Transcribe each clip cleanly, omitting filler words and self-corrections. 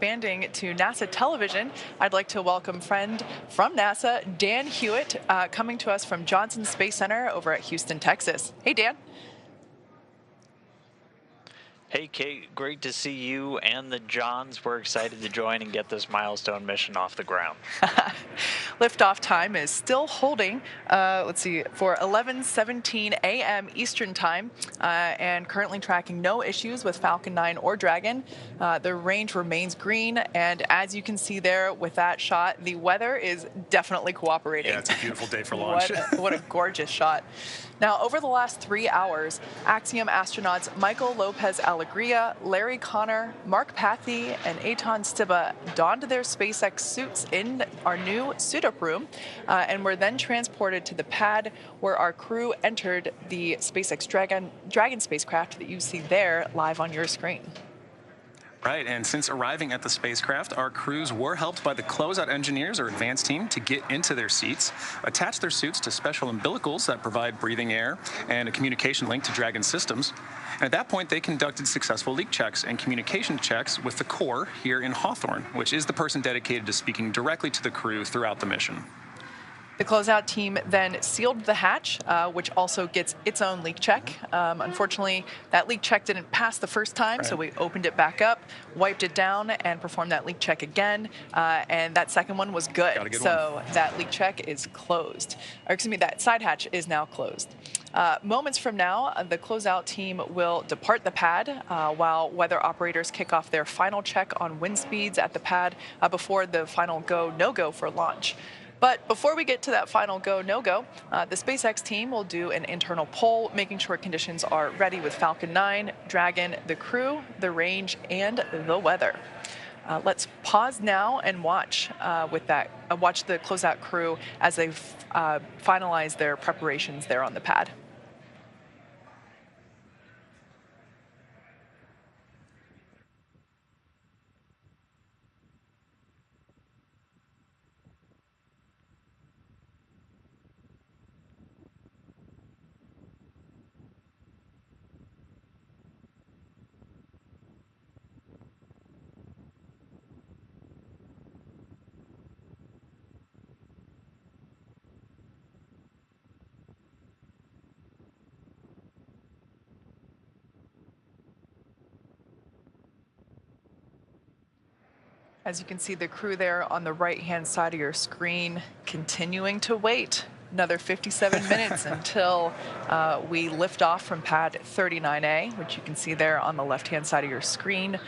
expanding to NASA television, I'd like to welcome friend from NASA, Dan Hewitt, coming to us from Johnson Space Center over at Houston, Texas. Hey, Dan. Hey, Kate, great to see you and the Johns. We're excited to join and get this milestone mission off the ground. Liftoff time is still holding, let's see, for 11:17 a.m. Eastern time, and currently tracking no issues with Falcon 9 or Dragon. The range remains green, and as you can see there with that shot, the weather is definitely cooperating. Yeah, it's a beautiful day for launch. What a gorgeous shot. Now, over the last 3 hours, Axiom astronauts Michael López-Alegría, Larry Connor, Mark Pathy, and Eitan Stiba donned their SpaceX suits in our new suit-up room and were then transported to the pad where our crew entered the SpaceX Dragon spacecraft that you see there live on your screen. Right, and since arriving at the spacecraft, our crews were helped by the closeout engineers or advanced team to get into their seats, attach their suits to special umbilicals that provide breathing air and a communication link to Dragon systems. And at that point, they conducted successful leak checks and communication checks with the core here in Hawthorne, which is the person dedicated to speaking directly to the crew throughout the mission. The closeout team then sealed the hatch, which also gets its own leak check. Unfortunately, that leak check didn't pass the first time, so we opened it back up, wiped it down, and performed that leak check again. And that second one was good. So that leak check is closed. Or excuse me, that side hatch is now closed. Moments from now, the closeout team will depart the pad while weather operators kick off their final check on wind speeds at the pad before the final go, no-go for launch. But before we get to that final go, no-go, the SpaceX team will do an internal poll, making sure conditions are ready with Falcon 9, Dragon, the crew, the range, and the weather. Let's pause now and watch watch the closeout crew as they finalize their preparations there on the pad. As you can see, the crew there on the right-hand side of your screen continuing to wait another 57 minutes until we lift off from pad 39A, which you can see there on the left-hand side of your screen.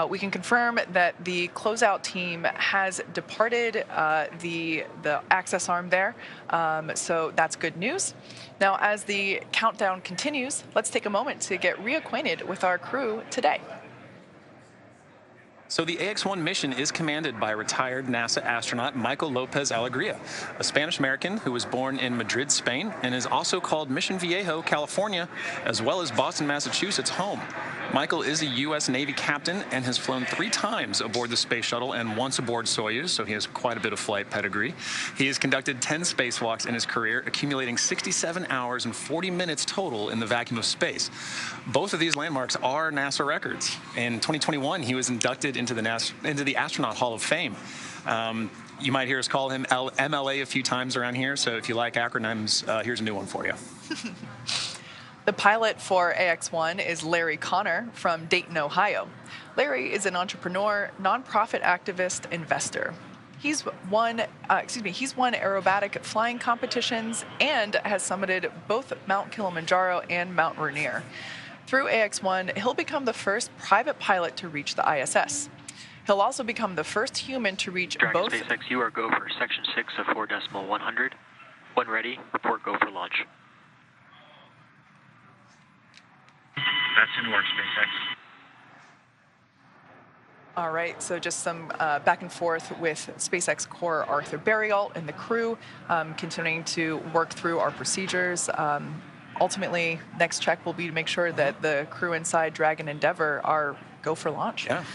We can confirm that the closeout team has departed the access arm there, so that's good news. Now, as the countdown continues, let's take a moment to get reacquainted with our crew today. So the AX-1 mission is commanded by retired NASA astronaut Michael López-Alegría, a Spanish-American who was born in Madrid, Spain, and is also called Mission Viejo, California, as well as Boston, Massachusetts home. Michael is a U.S. Navy captain and has flown 3 times aboard the space shuttle and once aboard Soyuz, so he has quite a bit of flight pedigree. He has conducted 10 spacewalks in his career, accumulating 67 hours and 40 minutes total in the vacuum of space. Both of these landmarks are NASA records. In 2021, he was inducted into the Astronaut Hall of Fame. You might hear us call him MLA a few times around here, so if you like acronyms, here's a new one for you. The pilot for AX-1 is Larry Connor from Dayton, Ohio. Larry is an entrepreneur, nonprofit activist, investor. He's won aerobatic flying competitions and has summited both Mount Kilimanjaro and Mount Rainier. Through AX-1, he'll become the first private pilot to reach the ISS. He'll also become the first human to reach both... SpaceX, you are go for section 6 of 4.100. When ready, report go for launch. That's in work, SpaceX. All right, so just some back and forth with SpaceX core Arthur Berrialt and the crew, continuing to work through our procedures. Ultimately, next check will be to make sure that the crew inside Dragon Endeavour are go for launch. Yeah.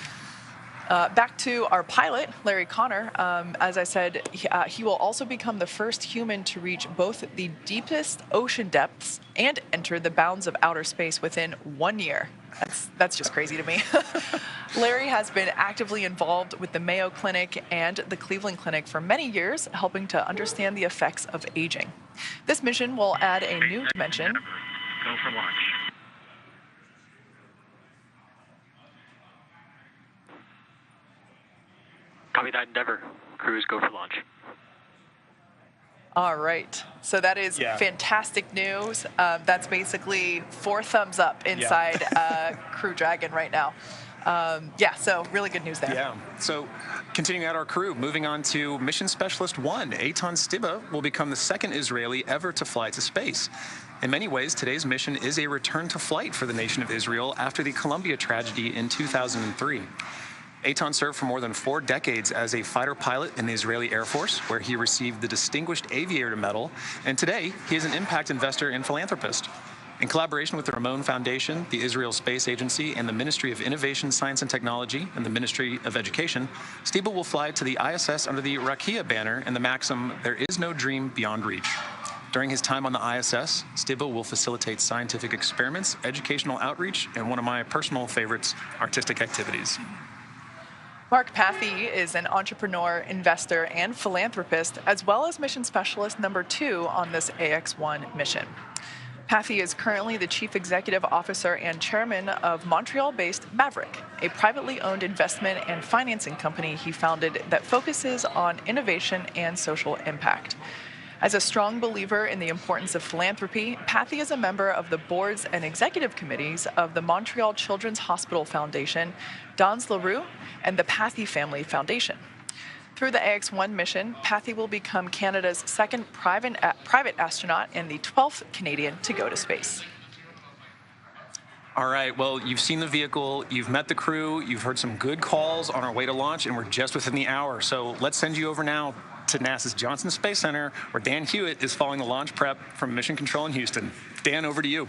Back to our pilot, Larry Connor. As I said, he will also become the first human to reach both the deepest ocean depths and enter the bounds of outer space within 1 year. That's just crazy to me. Larry has been actively involved with the Mayo Clinic and the Cleveland Clinic for many years, helping to understand the effects of aging. This mission will add a new dimension. Go for launch. Copy that, Endeavor. Crews go for launch. All right. So that is fantastic news. That's basically 4 thumbs up inside Crew Dragon right now. So really good news there. Yeah. So continuing out our crew, moving on to Mission Specialist 1, Eitan Stiba will become the second Israeli ever to fly to space. In many ways, today's mission is a return to flight for the nation of Israel after the Columbia tragedy in 2003. Eitan served for more than 4 decades as a fighter pilot in the Israeli Air Force, where he received the Distinguished Aviator Medal, and today he is an impact investor and philanthropist. In collaboration with the Ramon Foundation, the Israel Space Agency, and the Ministry of Innovation, Science and Technology, and the Ministry of Education, Stiba will fly to the ISS under the Rakia banner and the maxim, "There is no dream beyond reach." During his time on the ISS, Stiba will facilitate scientific experiments, educational outreach, and one of my personal favorites, artistic activities. Mark Pathy is an entrepreneur, investor, and philanthropist, as well as mission specialist number 2 on this AX-1 mission. Pathy is currently the chief executive officer and chairman of Montreal-based Maverick, a privately owned investment and financing company he founded that focuses on innovation and social impact. As a strong believer in the importance of philanthropy, Pathy is a member of the boards and executive committees of the Montreal Children's Hospital Foundation, Dans LaRue, and the Pathy Family Foundation. Through the AX-1 mission, Pathy will become Canada's second private astronaut and the 12th Canadian to go to space. All right, well, you've seen the vehicle, you've met the crew, you've heard some good calls on our way to launch, and we're just within the hour. So let's send you over now to NASA's Johnson Space Center, where Dan Hewitt is following the launch prep from Mission Control in Houston. Dan, over to you.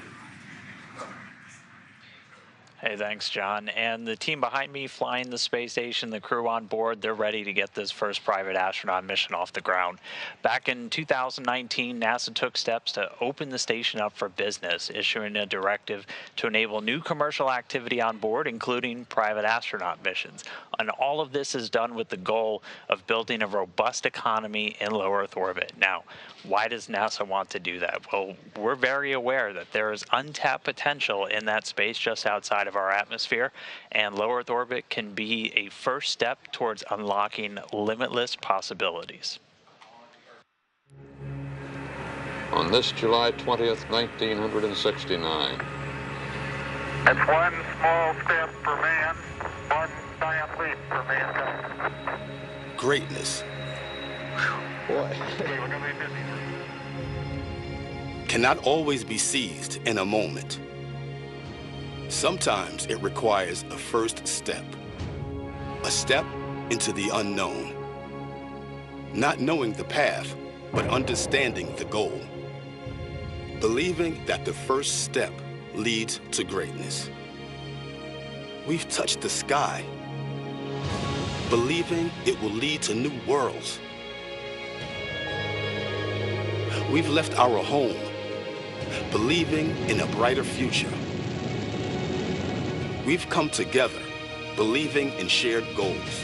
Hey, thanks, John. And the team behind me flying the space station, the crew on board, they're ready to get this first private astronaut mission off the ground. Back in 2019, NASA took steps to open the station up for business, issuing a directive to enable new commercial activity on board, including private astronaut missions. And all of this is done with the goal of building a robust economy in low Earth orbit. Now, why does NASA want to do that? Well, we're very aware that there is untapped potential in that space just outside of our atmosphere, and low Earth orbit can be a first step towards unlocking limitless possibilities. On this July 20th, 1969. It's one small step for man, one giant leap for mankind. Greatness Boy. Okay, we're gonna be busy. cannot always be seized in a moment. Sometimes it requires a first step, a step into the unknown. Not knowing the path, but understanding the goal. Believing that the first step leads to greatness. We've touched the sky, believing it will lead to new worlds. We've left our home, believing in a brighter future. We've come together, believing in shared goals.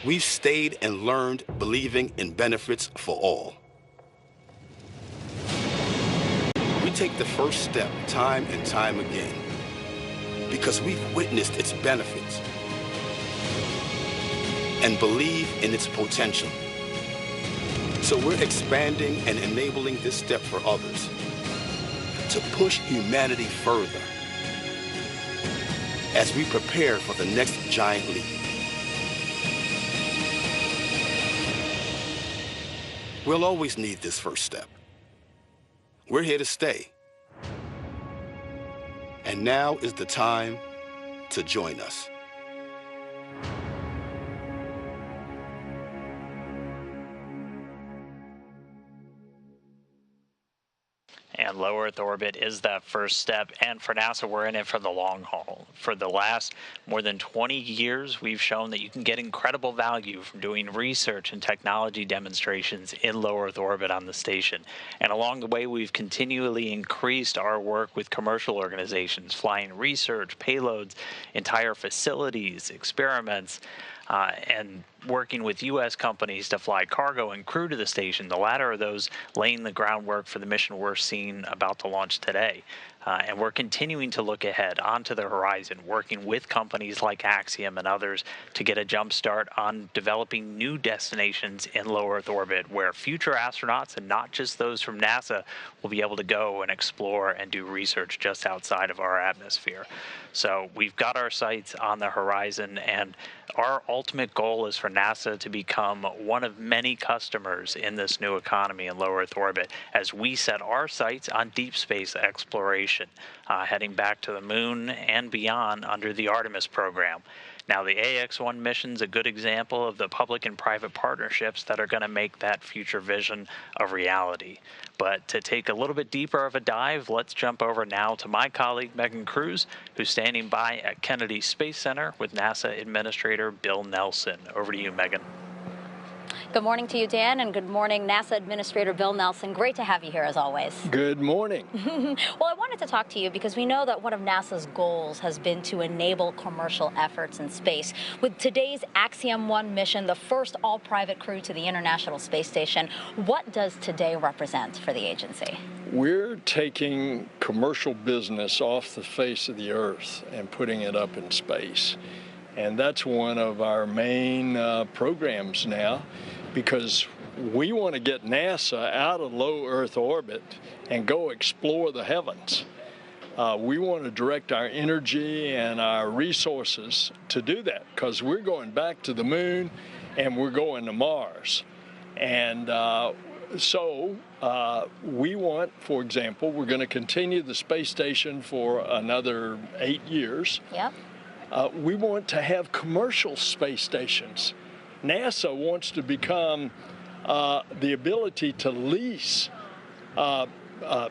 We've stayed and learned, believing in benefits for all. We take the first step time and time again because we've witnessed its benefits and believe in its potential. So we're expanding and enabling this step for others to push humanity further as we prepare for the next giant leap. We'll always need this first step. We're here to stay. And now is the time to join us. and low Earth orbit is that first step. And for NASA, we're in it for the long haul. For the last more than 20 years, we've shown that you can get incredible value from doing research and technology demonstrations in low Earth orbit on the station. And along the way, we've continually increased our work with commercial organizations, flying research, payloads, entire facilities, experiments, and working with U.S. companies to fly cargo and crew to the station, the latter of those laying the groundwork for the mission we're seeing about to launch today. And we're continuing to look ahead onto the horizon, working with companies like Axiom and others to get a jump start on developing new destinations in low Earth orbit where future astronauts, and not just those from NASA, will be able to go and explore and do research just outside of our atmosphere. So we've got our sights on the horizon, and our ultimate goal is for NASA to become one of many customers in this new economy in low Earth orbit as we set our sights on deep space exploration, heading back to the moon and beyond under the Artemis program. Now, the AX-1 mission's a good example of the public and private partnerships that are going to make that future vision a reality. But to take a little bit deeper of a dive, let's jump over now to my colleague, Megan Cruz, who's standing by at Kennedy Space Center with NASA Administrator Bill Nelson. Over to you, Megan. Good morning to you, Dan, and good morning, NASA Administrator Bill Nelson. Great to have you here, as always. Good morning. Well, I wanted to talk to you because we know that one of NASA's goals has been to enable commercial efforts in space. With today's Axiom-1 mission, the first all-private crew to the International Space Station, what does today represent for the agency? We're taking commercial business off the face of the Earth and putting it up in space. And that's one of our main programs now, because we want to get NASA out of low Earth orbit and go explore the heavens. We want to direct our energy and our resources to do that, because we're going back to the moon and we're going to Mars. And so we want, for example, we're going to continue the space station for another 8 years. Yep. We want to have commercial space stations. NASA wants to become the ability to lease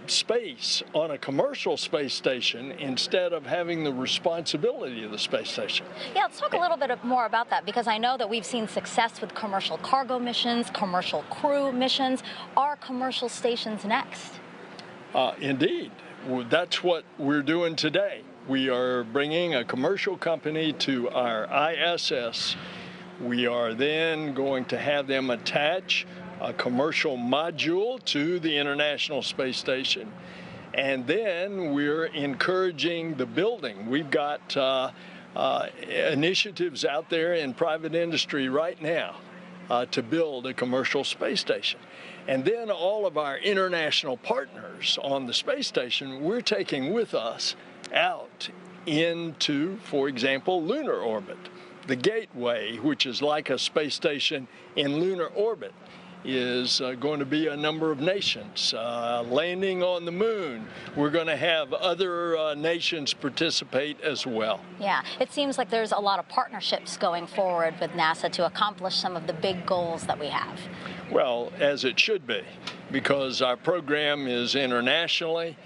space on a commercial space station instead of having the responsibility of the space station. Yeah, let's talk a little bit more about that, because I know that we've seen success with commercial cargo missions, commercial crew missions. Are commercial stations next? Indeed. That's what we're doing today. We are bringing a commercial company to our ISS. We are then going to have them attach a commercial module to the International Space Station. And then we're encouraging the building. We've got initiatives out there in private industry right now to build a commercial space station. And then all of our international partners on the space station, we're taking with us out into, for example, lunar orbit. The Gateway, which is like a space station in lunar orbit, is going to be a number of nations landing on the moon. We're going to have other nations participate as well. Yeah, it seems like there's a lot of partnerships going forward with NASA to accomplish some of the big goals that we have. Well, as it should be, because our program is internationally,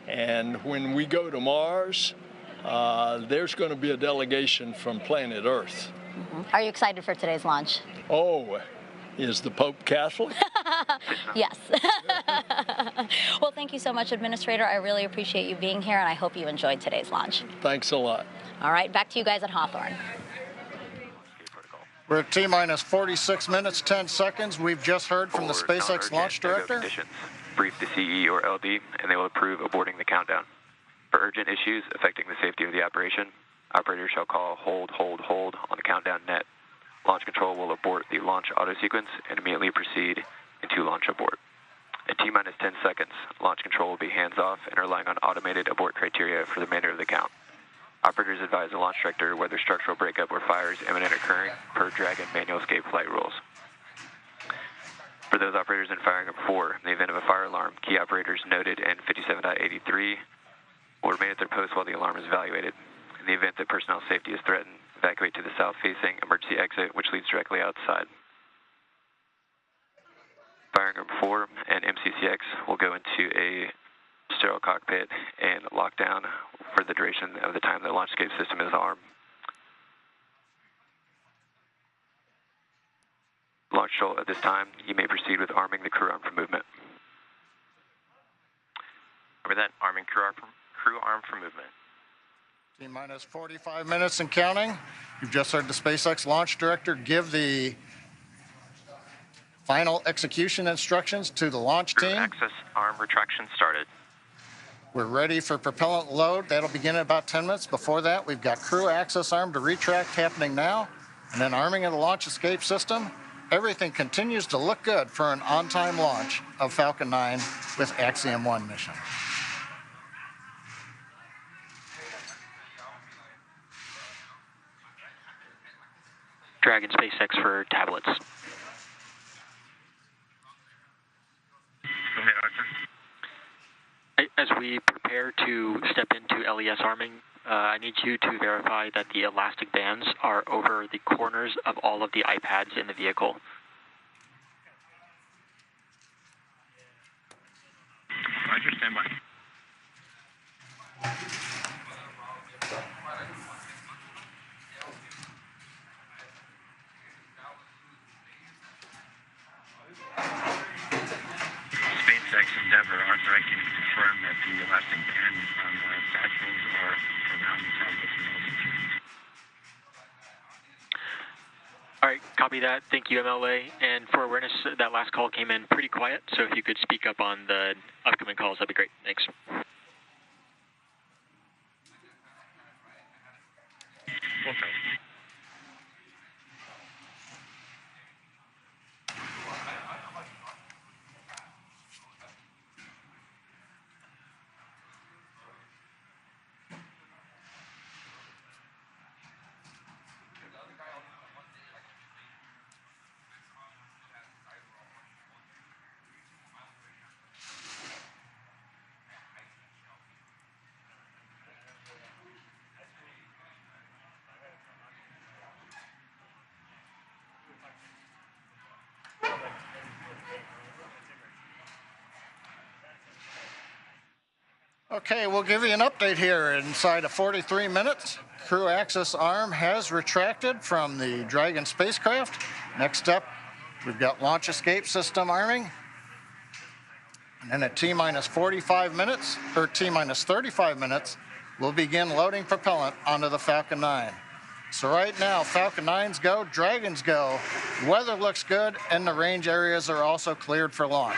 and when we go to Mars, there's going to be a delegation from planet Earth. Are you excited for today's launch? Oh, is the Pope Catholic? Yes. Well, thank you so much, Administrator. I really appreciate you being here, and I hope you enjoyed today's launch. Thanks a lot. All right, back to you guys at Hawthorne. We're at T-minus 46 minutes, 10 seconds. We've just heard from the SpaceX launch director. Brief the CE or LD, and they will approve aborting the countdown. For urgent issues affecting the safety of the operation, operators shall call hold on the countdown net. Launch control will abort the launch auto sequence and immediately proceed into launch abort. At T-minus 10 seconds, launch control will be hands-off and relying on automated abort criteria for the remainder of the count. Operators advise the launch director whether structural breakup or fire is imminent occurring per Dragon manual escape flight rules. For those operators in firing group 4, in the event of a fire alarm, key operators noted in 57.83 will remain at their post while the alarm is evaluated. In the event that personnel safety is threatened, evacuate to the south-facing emergency exit, which leads directly outside. Firing group 4 and MCCX will go into a sterile cockpit, and lockdown for the duration of the time the launch escape system is armed. Launch control at this time, you may proceed with arming the crew arm for movement. Over that, arming crew arm for movement. T-minus 45 minutes and counting. You've just heard the SpaceX launch director give the final execution instructions to the launch Crew team. access arm retraction started. We're ready for propellant load. That'll begin in about 10 minutes. Before that, we've got crew access arm to retract happening now, and then arming of the launch escape system. Everything continues to look good for an on-time launch of Falcon 9 with Axiom 1 mission. Dragon SpaceX for tablets. Go ahead, Arthur. As we prepare to step into LES arming, I need you to verify that the elastic bands are over the corners of all of the iPads in the vehicle. Roger, stand by. SpaceX Endeavor, Arthur, I can confirm that the elastic bands on the satchels are around the tablets and altitude. All right, copy that. Thank you, MLA. And for awareness, that last call came in pretty quiet, so if you could speak up on the upcoming calls, that'd be great. Thanks. Okay. Okay, we'll give you an update here. Inside of 43 minutes, crew access arm has retracted from the Dragon spacecraft. Next up, we've got launch escape system arming. And then at T-minus 45 minutes, or T-minus 35 minutes, we'll begin loading propellant onto the Falcon 9. So right now, Falcon 9s go, Dragons go. Weather looks good, and the range areas are also cleared for launch.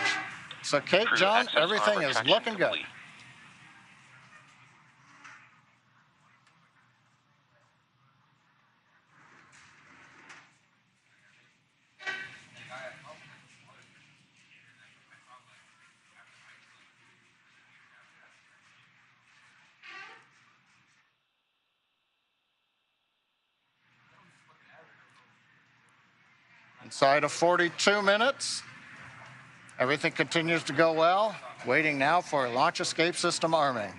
So Kate, Crew John, access everything arm is retraction looking good. complete. Inside of 42 minutes, everything continues to go well. Waiting now for launch escape system arming.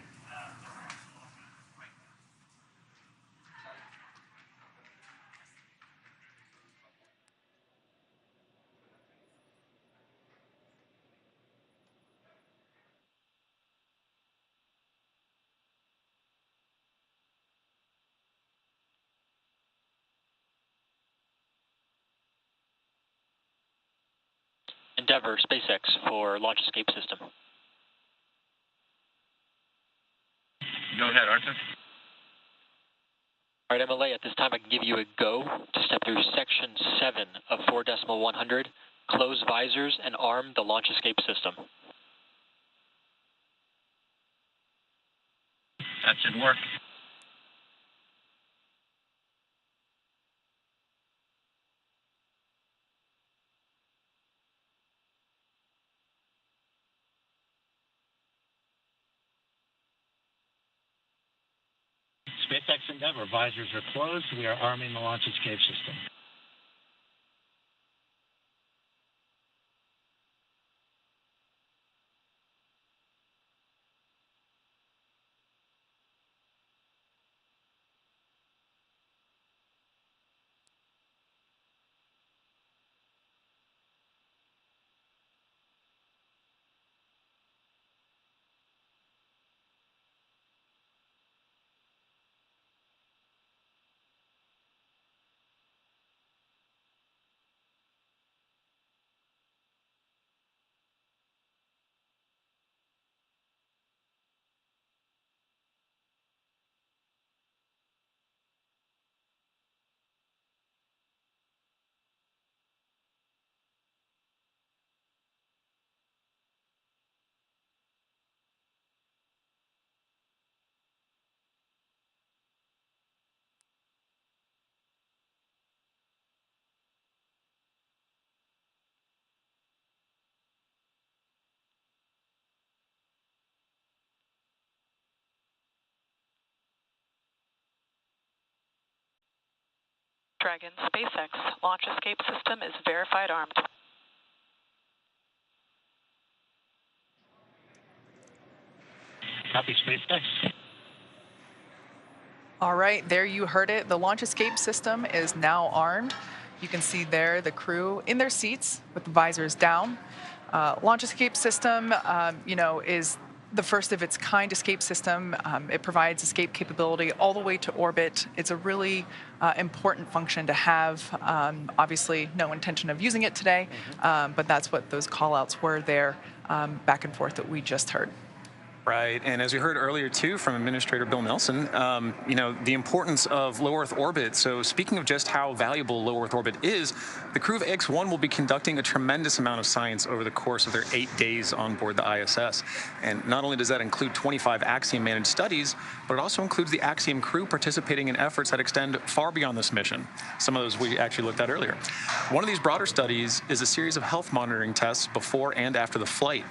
Endeavor SpaceX for launch escape system. Go ahead, Arthur. All right, MLA, at this time I can give you a go to step through section 7 of 4.100, close visors and arm the launch escape system. That should work. SpaceX Endeavor, visors are closed. We are arming the launch escape system. Dragon SpaceX launch escape system is verified armed. Copy, SpaceX. All right, there you heard it. The launch escape system is now armed. You can see there the crew in their seats with the visors down. Launch escape system, is the first of its kind escape system. It provides escape capability all the way to orbit. It's a really important function to have. Obviously, no intention of using it today, but that's what those call-outs were there back and forth that we just heard. Right, and as we heard earlier too from Administrator Bill Nelson, the importance of low Earth orbit. So speaking of just how valuable low Earth orbit is, the crew of X-1 will be conducting a tremendous amount of science over the course of their 8 days on board the ISS. And not only does that include 25 Axiom managed studies, but it also includes the Axiom crew participating in efforts that extend far beyond this mission. Some of those we actually looked at earlier. One of these broader studies is a series of health monitoring tests before and after the flight.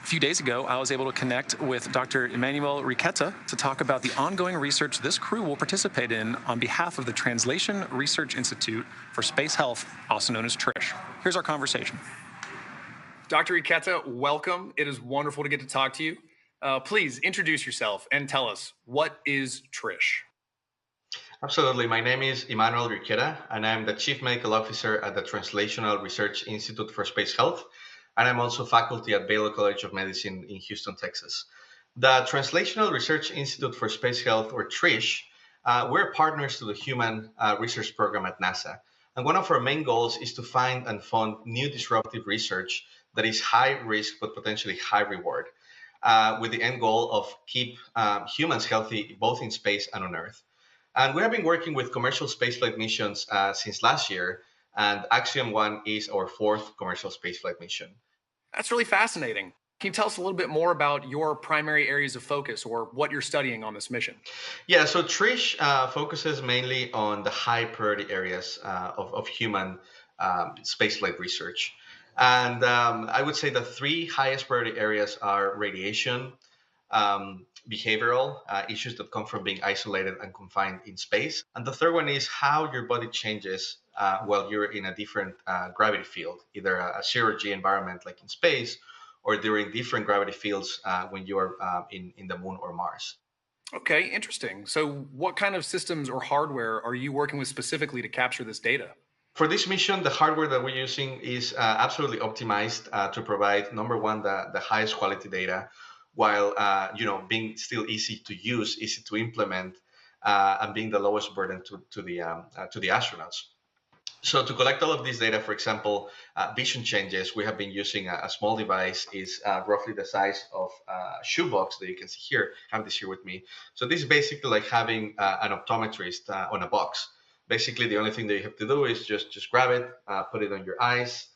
A few days ago, I was able to connect with Dr. Emmanuel Riqueta to talk about the ongoing research this crew will participate in on behalf of the Translation Research Institute for Space Health, also known as TRISH. Here's our conversation. Dr. Riqueta, welcome. It is wonderful to get to talk to you. Please introduce yourself and tell us, what is TRISH? Absolutely. My name is Emmanuel Riqueta, and I'm the Chief Medical Officer at the Translational Research Institute for Space Health. And I'm also faculty at Baylor College of Medicine in Houston, Texas. The Translational Research Institute for Space Health, or TRISH, we're partners to the Human Research Program at NASA. And one of our main goals is to find and fund new disruptive research that is high risk but potentially high reward, with the end goal of keep humans healthy both in space and on Earth. And we have been working with commercial spaceflight missions since last year, and Axiom 1 is our 4th commercial spaceflight mission. That's really fascinating. Can you tell us a little bit more about your primary areas of focus or what you're studying on this mission? Yeah, so TRISH focuses mainly on the high priority areas of human spaceflight research. And I would say the 3 highest priority areas are radiation, behavioral issues that come from being isolated and confined in space. And the third one is how your body changes while you're in a different gravity field, either a zero-G environment like in space, or during different gravity fields when you're in the moon or Mars. Okay, interesting. So what kind of systems or hardware are you working with specifically to capture this data? For this mission, the hardware that we're using is absolutely optimized to provide, number one, the highest quality data, while being still easy to use, easy to implement, and being the lowest burden to the astronauts. So to collect all of this data, for example, vision changes, we have been using a small device, is roughly the size of a shoebox that you can see here. I have this here with me. So this is basically like having an optometrist on a box. Basically, the only thing that you have to do is just grab it, put it on your eyes,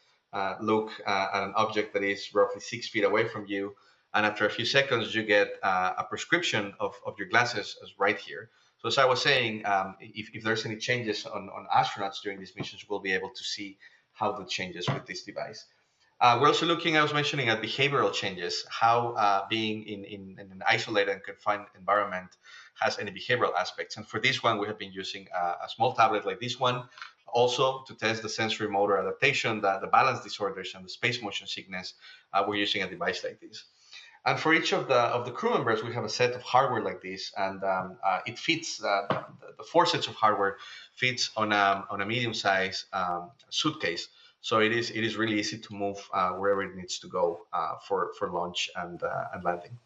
look at an object that is roughly 6 feet away from you, and after a few seconds, you get a prescription of your glasses as right here. So as I was saying, if there's any changes on astronauts during these missions, we'll be able to see how that changes with this device. We're also looking, I was mentioning, at behavioral changes, how being in an isolated and confined environment has any behavioral aspects. And for this one, we have been using a small tablet like this one, also to test the sensory motor adaptation, the balance disorders, and the space motion sickness. We're using a device like this. And for each of the crew members, we have a set of hardware like this, and it fits. The 4 sets of hardware fits on a medium-sized suitcase. So it is really easy to move wherever it needs to go for launch and landing.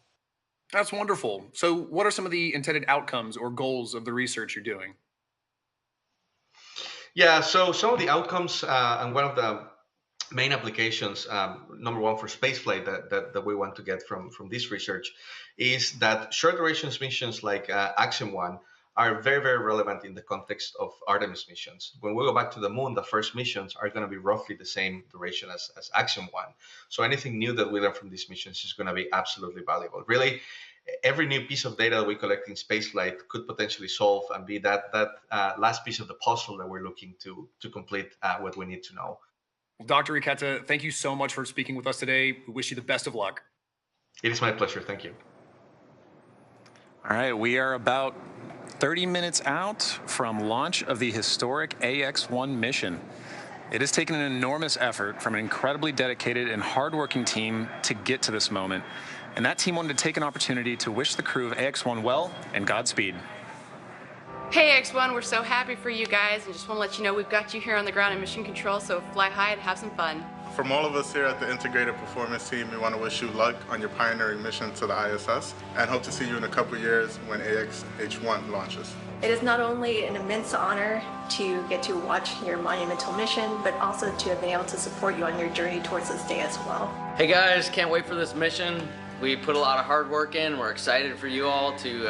That's wonderful. So what are some of the intended outcomes or goals of the research you're doing? Yeah, so some of the outcomes and one of the main applications, number one for spaceflight that we want to get from this research is that short duration missions like Axiom 1 are very, very relevant in the context of Artemis missions. When we go back to the moon, the first missions are going to be roughly the same duration as Axiom 1. So anything new that we learn from these missions is going to be absolutely valuable. Really, every new piece of data that we collect in spaceflight could potentially solve and be that last piece of the puzzle that we're looking to complete what we need to know. Well, Dr. Riqueta, thank you so much for speaking with us today. We wish you the best of luck. It is my pleasure. Thank you. All right, we are about 30 minutes out from launch of the historic AX-1 mission. It has taken an enormous effort from an incredibly dedicated and hardworking team to get to this moment. And that team wanted to take an opportunity to wish the crew of AX-1 well and Godspeed. Hey X1, we're so happy for you guys and just want to let you know we've got you here on the ground in mission control, so fly high and have some fun. From all of us here at the Integrated Performance Team, we want to wish you luck on your pioneering mission to the ISS and hope to see you in a couple years when AX-H1 launches. It is not only an immense honor to get to watch your monumental mission, but also to have been able to support you on your journey towards this day as well. Hey guys, can't wait for this mission. We put a lot of hard work in. We're excited for you all to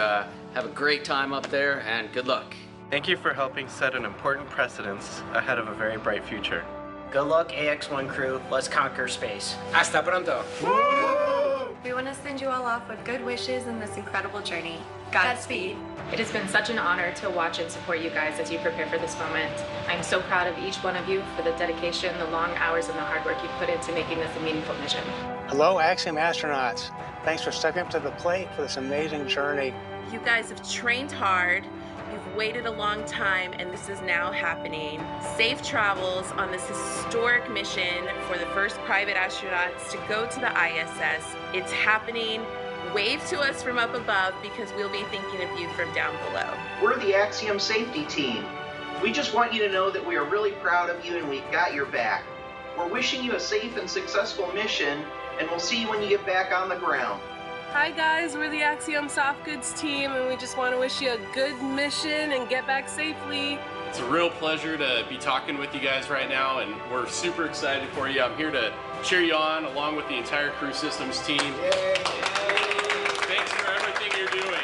have a great time up there, and good luck. Thank you for helping set an important precedence ahead of a very bright future. Good luck, AX-1 crew. Let's conquer space. Hasta pronto. Woo! We want to send you all off with good wishes in this incredible journey. Godspeed. It has been such an honor to watch and support you guys as you prepare for this moment. I'm so proud of each one of you for the dedication, the long hours, and the hard work you've put into making this a meaningful mission. Hello, Axiom astronauts. Thanks for stepping up to the plate for this amazing journey. You guys have trained hard. You've waited a long time, and this is now happening. Safe travels on this historic mission for the first private astronauts to go to the ISS. It's happening. Wave to us from up above because we'll be thinking of you from down below. We're the Axiom Safety Team. We just want you to know that we are really proud of you and we've got your back. We're wishing you a safe and successful mission, and we'll see you when you get back on the ground. Hi guys, we're the Axiom Soft Goods team, and we just want to wish you a good mission and get back safely. It's a real pleasure to be talking with you guys right now, and we're super excited for you. I'm here to cheer you on along with the entire Crew Systems team. Yay. Thanks for everything you're doing.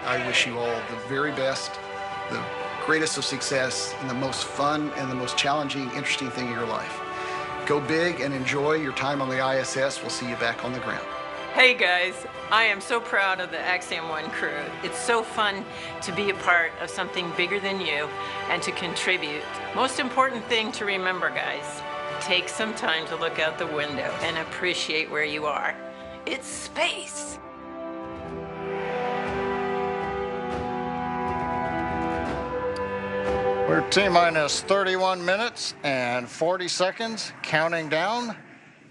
I wish you all the very best, the greatest of success, and the most fun and the most challenging, interesting thing in your life. Go big and enjoy your time on the ISS. We'll see you back on the ground. Hey guys, I am so proud of the Axiom 1 crew. It's so fun to be a part of something bigger than you and to contribute. Most important thing to remember, guys, take some time to look out the window and appreciate where you are. It's space. We're T-minus 31 minutes and 40 seconds, counting down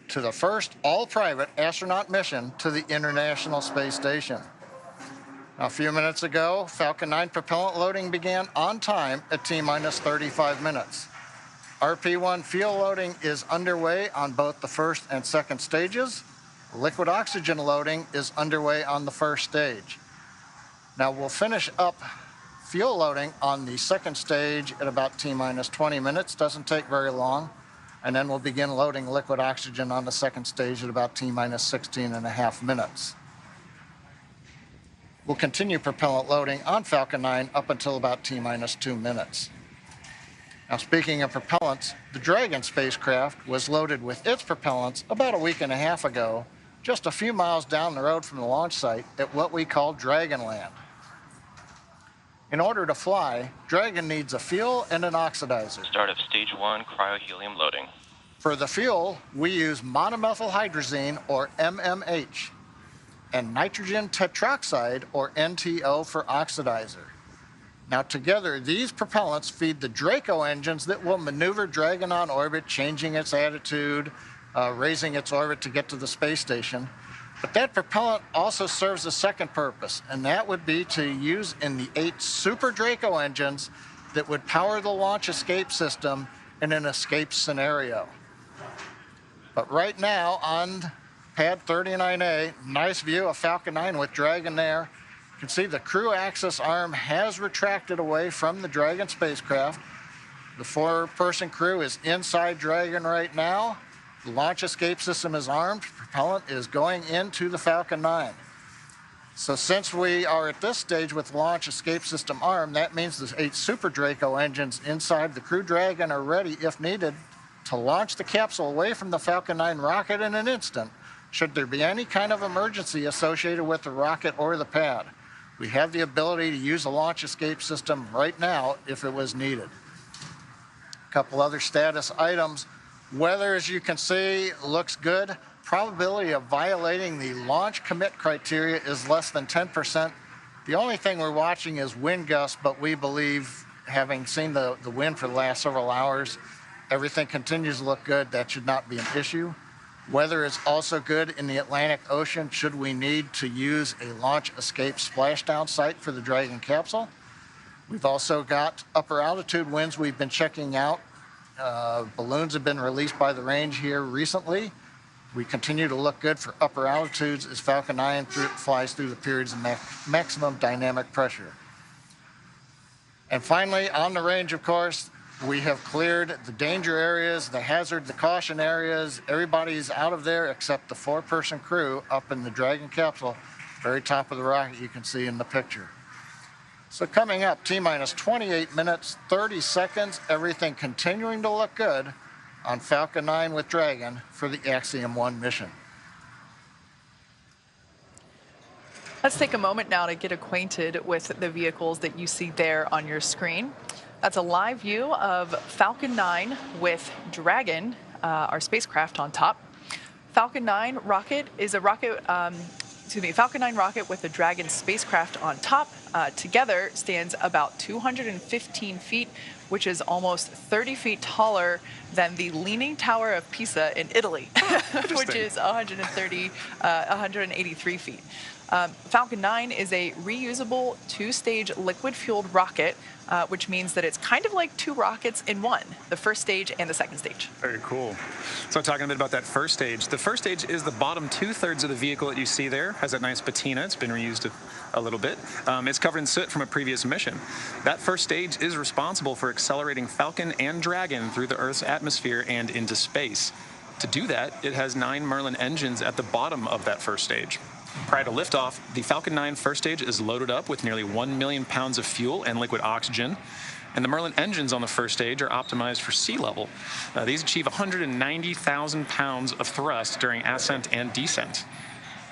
to the first all-private astronaut mission to the International Space Station. Now, a few minutes ago, Falcon 9 propellant loading began on time at T-minus 35 minutes. RP-1 fuel loading is underway on both the first and second stages. Liquid oxygen loading is underway on the first stage. Now, we'll finish up fuel loading on the second stage at about T-minus 20 minutes. Doesn't take very long. And then we'll begin loading liquid oxygen on the second stage at about T-minus 16.5 minutes. We'll continue propellant loading on Falcon 9 up until about T-minus 2 minutes. Now, speaking of propellants, the Dragon spacecraft was loaded with its propellants about a week and a half ago, just a few miles down the road from the launch site at what we call Dragonland. In order to fly, Dragon needs a fuel and an oxidizer. Start of stage 1 cryohelium loading. For the fuel, we use monomethylhydrazine, or MMH, and nitrogen tetroxide, or NTO, for oxidizer. Now together, these propellants feed the Draco engines that will maneuver Dragon on orbit, changing its attitude, raising its orbit to get to the space station. But that propellant also serves a second purpose, and that would be to use in the 8 Super Draco engines that would power the launch escape system in an escape scenario. But right now on pad 39A, nice view of Falcon 9 with Dragon there. You can see the crew access arm has retracted away from the Dragon spacecraft. The 4-person crew is inside Dragon right now. The launch escape system is armed. Propellant is going into the Falcon 9. So since we are at this stage with the launch escape system armed, that means the 8 Super Draco engines inside the Crew Dragon are ready, if needed, to launch the capsule away from the Falcon 9 rocket in an instant, should there be any kind of emergency associated with the rocket or the pad. We have the ability to use a launch escape system right now if it was needed. A couple other status items. Weather, as you can see, looks good. Probability of violating the launch commit criteria is less than 10%. The only thing we're watching is wind gusts, but we believe, having seen the wind for the last several hours, everything continues to look good. That should not be an issue. Weather is also good in the Atlantic Ocean should we need to use a launch escape splashdown site for the Dragon capsule. We've also got upper altitude winds we've been checking out. Balloons have been released by the range here recently. We continue to look good for upper altitudes as Falcon 9 flies through the periods of maximum dynamic pressure. And finally, on the range, of course, we have cleared the danger areas, the hazard, the caution areas. Everybody's out of there except the 4-person crew up in the Dragon capsule, very top of the rocket you can see in the picture. So coming up, T-minus 28 minutes, 30 seconds, everything continuing to look good on Falcon 9 with Dragon for the Axiom 1 mission. Let's take a moment now to get acquainted with the vehicles that you see there on your screen. That's a live view of Falcon 9 with Dragon, our spacecraft on top. Falcon 9 rocket is a rocket, Falcon 9 rocket with the Dragon spacecraft on top together stands about 215 feet, which is almost 30 feet taller than the Leaning Tower of Pisa in Italy, which is 183 feet. Falcon 9 is a reusable 2-stage liquid-fueled rocket, which means that it's kind of like 2 rockets in one, the first stage and the second stage. Very cool. So talking a bit about that first stage. The first stage is the bottom 2/3 of the vehicle that you see there. Has that nice patina. It's been reused a little bit. It's covered in soot from a previous mission. That first stage is responsible for accelerating Falcon and Dragon through the Earth's atmosphere and into space. To do that, it has 9 Merlin engines at the bottom of that first stage. Prior to liftoff, the Falcon 9 first stage is loaded up with nearly 1 million pounds of fuel and liquid oxygen. And the Merlin engines on the first stage are optimized for sea level. These achieve 190,000 pounds of thrust during ascent and descent.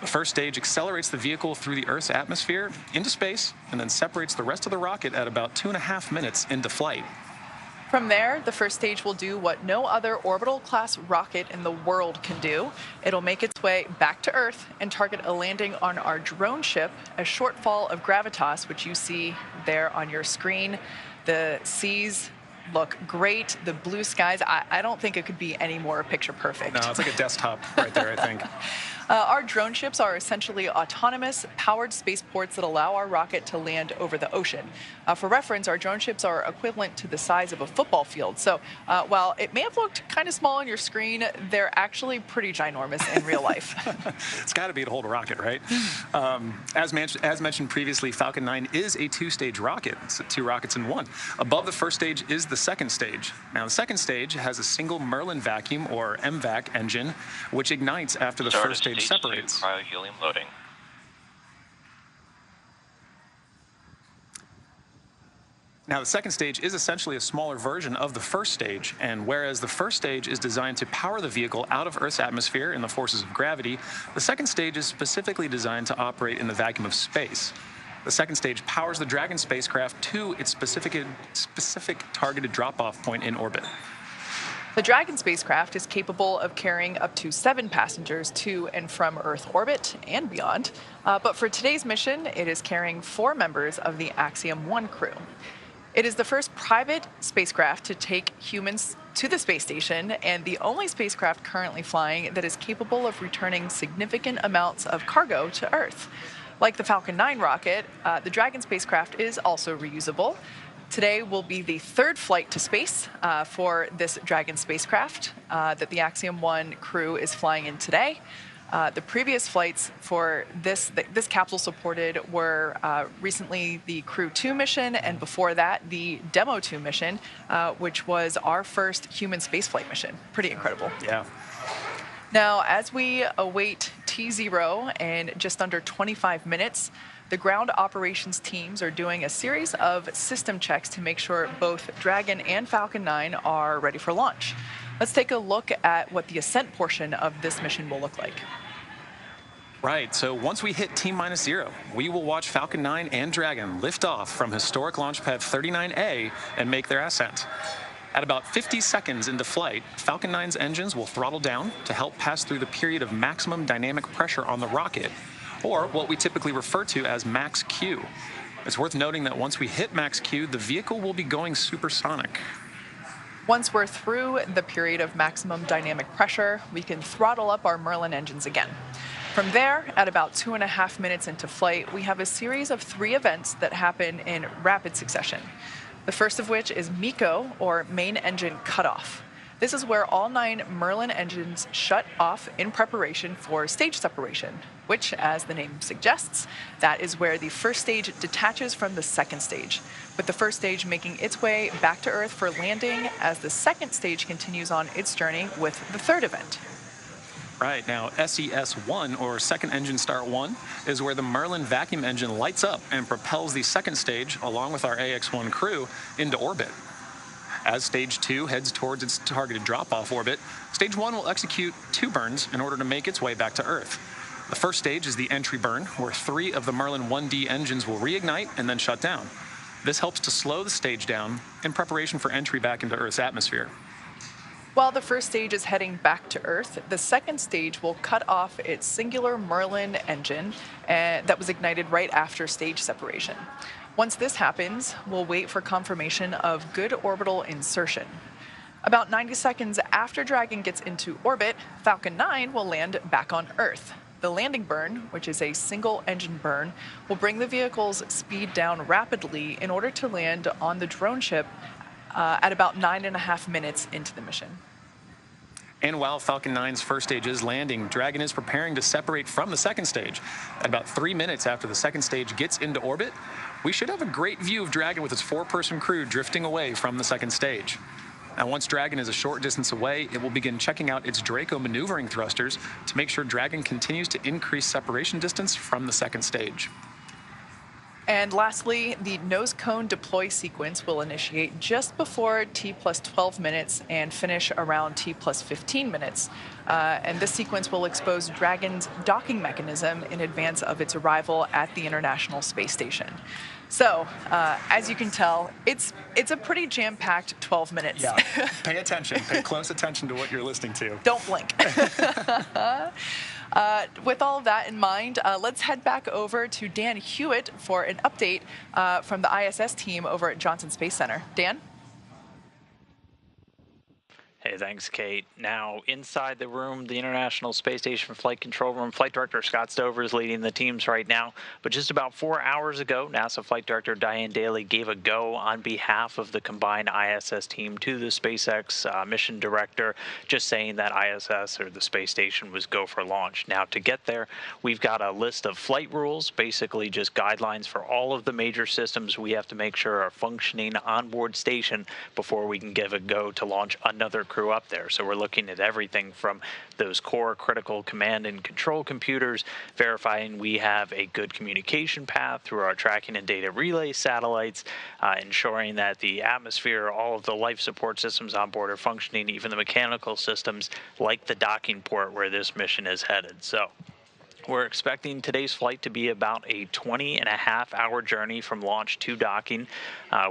The first stage accelerates the vehicle through the Earth's atmosphere into space and then separates the rest of the rocket at about 2.5 minutes into flight. From there, the first stage will do what no other orbital-class rocket in the world can do. It'll make its way back to Earth and target a landing on our drone ship, a shortfall of gravitas, which you see there on your screen. The seas look great. The blue skies, I don't think it could be any more picture perfect. No, it's like a desktop right there, I think. Our drone ships are essentially autonomous, powered spaceports that allow our rocket to land over the ocean. For reference, our drone ships are equivalent to the size of a football field. So while it may have looked kind of small on your screen, they're actually pretty ginormous in real life. It's got to be to hold a rocket, right? As mentioned previously, Falcon 9 is a 2-stage rocket. It's 2 rockets in one. Above the first stage is the second stage. Now, the second stage has a single Merlin vacuum, or MVAC, engine, which ignites after the first stage separates. Cryo-helium loading. Now, the second stage is essentially a smaller version of the first stage, and whereas the first stage is designed to power the vehicle out of Earth's atmosphere and the forces of gravity, the second stage is specifically designed to operate in the vacuum of space. The second stage powers the Dragon spacecraft to its specific targeted drop-off point in orbit. The Dragon spacecraft is capable of carrying up to 7 passengers to and from Earth orbit and beyond. But for today's mission, it is carrying 4 members of the Axiom 1 crew. It is the first private spacecraft to take humans to the space station and the only spacecraft currently flying that is capable of returning significant amounts of cargo to Earth. Like the Falcon 9 rocket, the Dragon spacecraft is also reusable. Today will be the 3rd flight to space for this Dragon spacecraft that the Axiom 1 crew is flying in today. The previous flights for this capsule supported were recently the Crew 2 mission, and before that, the Demo 2 mission, which was our first human spaceflight mission. Pretty incredible. Yeah. Now, as we await T0 in just under 25 minutes, the ground operations teams are doing a series of system checks to make sure both Dragon and Falcon 9 are ready for launch. Let's take a look at what the ascent portion of this mission will look like. Right, so once we hit T-0, we will watch Falcon 9 and Dragon lift off from historic launch pad 39A and make their ascent. At about 50 seconds into flight, Falcon 9's engines will throttle down to help pass through the period of maximum dynamic pressure on the rocket, or what we typically refer to as max Q. It's worth noting that once we hit max Q, the vehicle will be going supersonic. Once we're through the period of maximum dynamic pressure, we can throttle up our Merlin engines again. From there, at about 2.5 minutes into flight, we have a series of 3 events that happen in rapid succession. The first of which is MECO, or main engine cutoff. This is where all 9 Merlin engines shut off in preparation for stage separation, which, as the name suggests, that is where the first stage detaches from the second stage, with the first stage making its way back to Earth for landing as the second stage continues on its journey with the third event. Right, now SES-1, or Second Engine Start 1, is where the Merlin vacuum engine lights up and propels the second stage, along with our AX-1 crew, into orbit. As Stage 2 heads towards its targeted drop-off orbit, Stage 1 will execute 2 burns in order to make its way back to Earth. The first stage is the entry burn, where 3 of the Merlin 1D engines will reignite and then shut down. This helps to slow the stage down in preparation for entry back into Earth's atmosphere. While the first stage is heading back to Earth, the second stage will cut off its singular Merlin engine that was ignited right after stage separation. Once this happens, we'll wait for confirmation of good orbital insertion. About 90 seconds after Dragon gets into orbit, Falcon 9 will land back on Earth. The landing burn, which is a single engine burn, will bring the vehicle's speed down rapidly in order to land on the drone ship at about 9.5 minutes into the mission. And while Falcon 9's first stage is landing, Dragon is preparing to separate from the second stage. At about 3 minutes after the second stage gets into orbit, we should have a great view of Dragon with its 4-person crew drifting away from the second stage. Now, once Dragon is a short distance away, it will begin checking out its Draco maneuvering thrusters to make sure Dragon continues to increase separation distance from the second stage. And lastly, the nose cone deploy sequence will initiate just before T+12 minutes and finish around T+15 minutes. And this sequence will expose Dragon's docking mechanism in advance of its arrival at the International Space Station. So, as you can tell, it's a pretty jam-packed 12 minutes. Yeah, pay attention. Pay close attention to what you're listening to. Don't blink. With all of that in mind, let's head back over to Dan Hewitt for an update from the ISS team over at Johnson Space Center. Dan? Hey, thanks, Kate. Now, inside the room, the International Space Station Flight Control Room, Flight Director Scott Stover is leading the teams right now. But just about 4 hours ago, NASA Flight Director Diane Daly gave a go on behalf of the combined ISS team to the SpaceX mission director, just saying that ISS, or the space station, was go for launch. Now, to get there, we've got a list of flight rules, basically just guidelines for all of the major systems we have to make sure are functioning on board station before we can give a go to launch another crew up there. So we're looking at everything from those core critical command and control computers, verifying we have a good communication path through our tracking and data relay satellites, ensuring that the atmosphere, all of the life support systems on board are functioning, even the mechanical systems like the docking port where this mission is headed. So we're expecting today's flight to be about a 20.5-hour journey from launch to docking,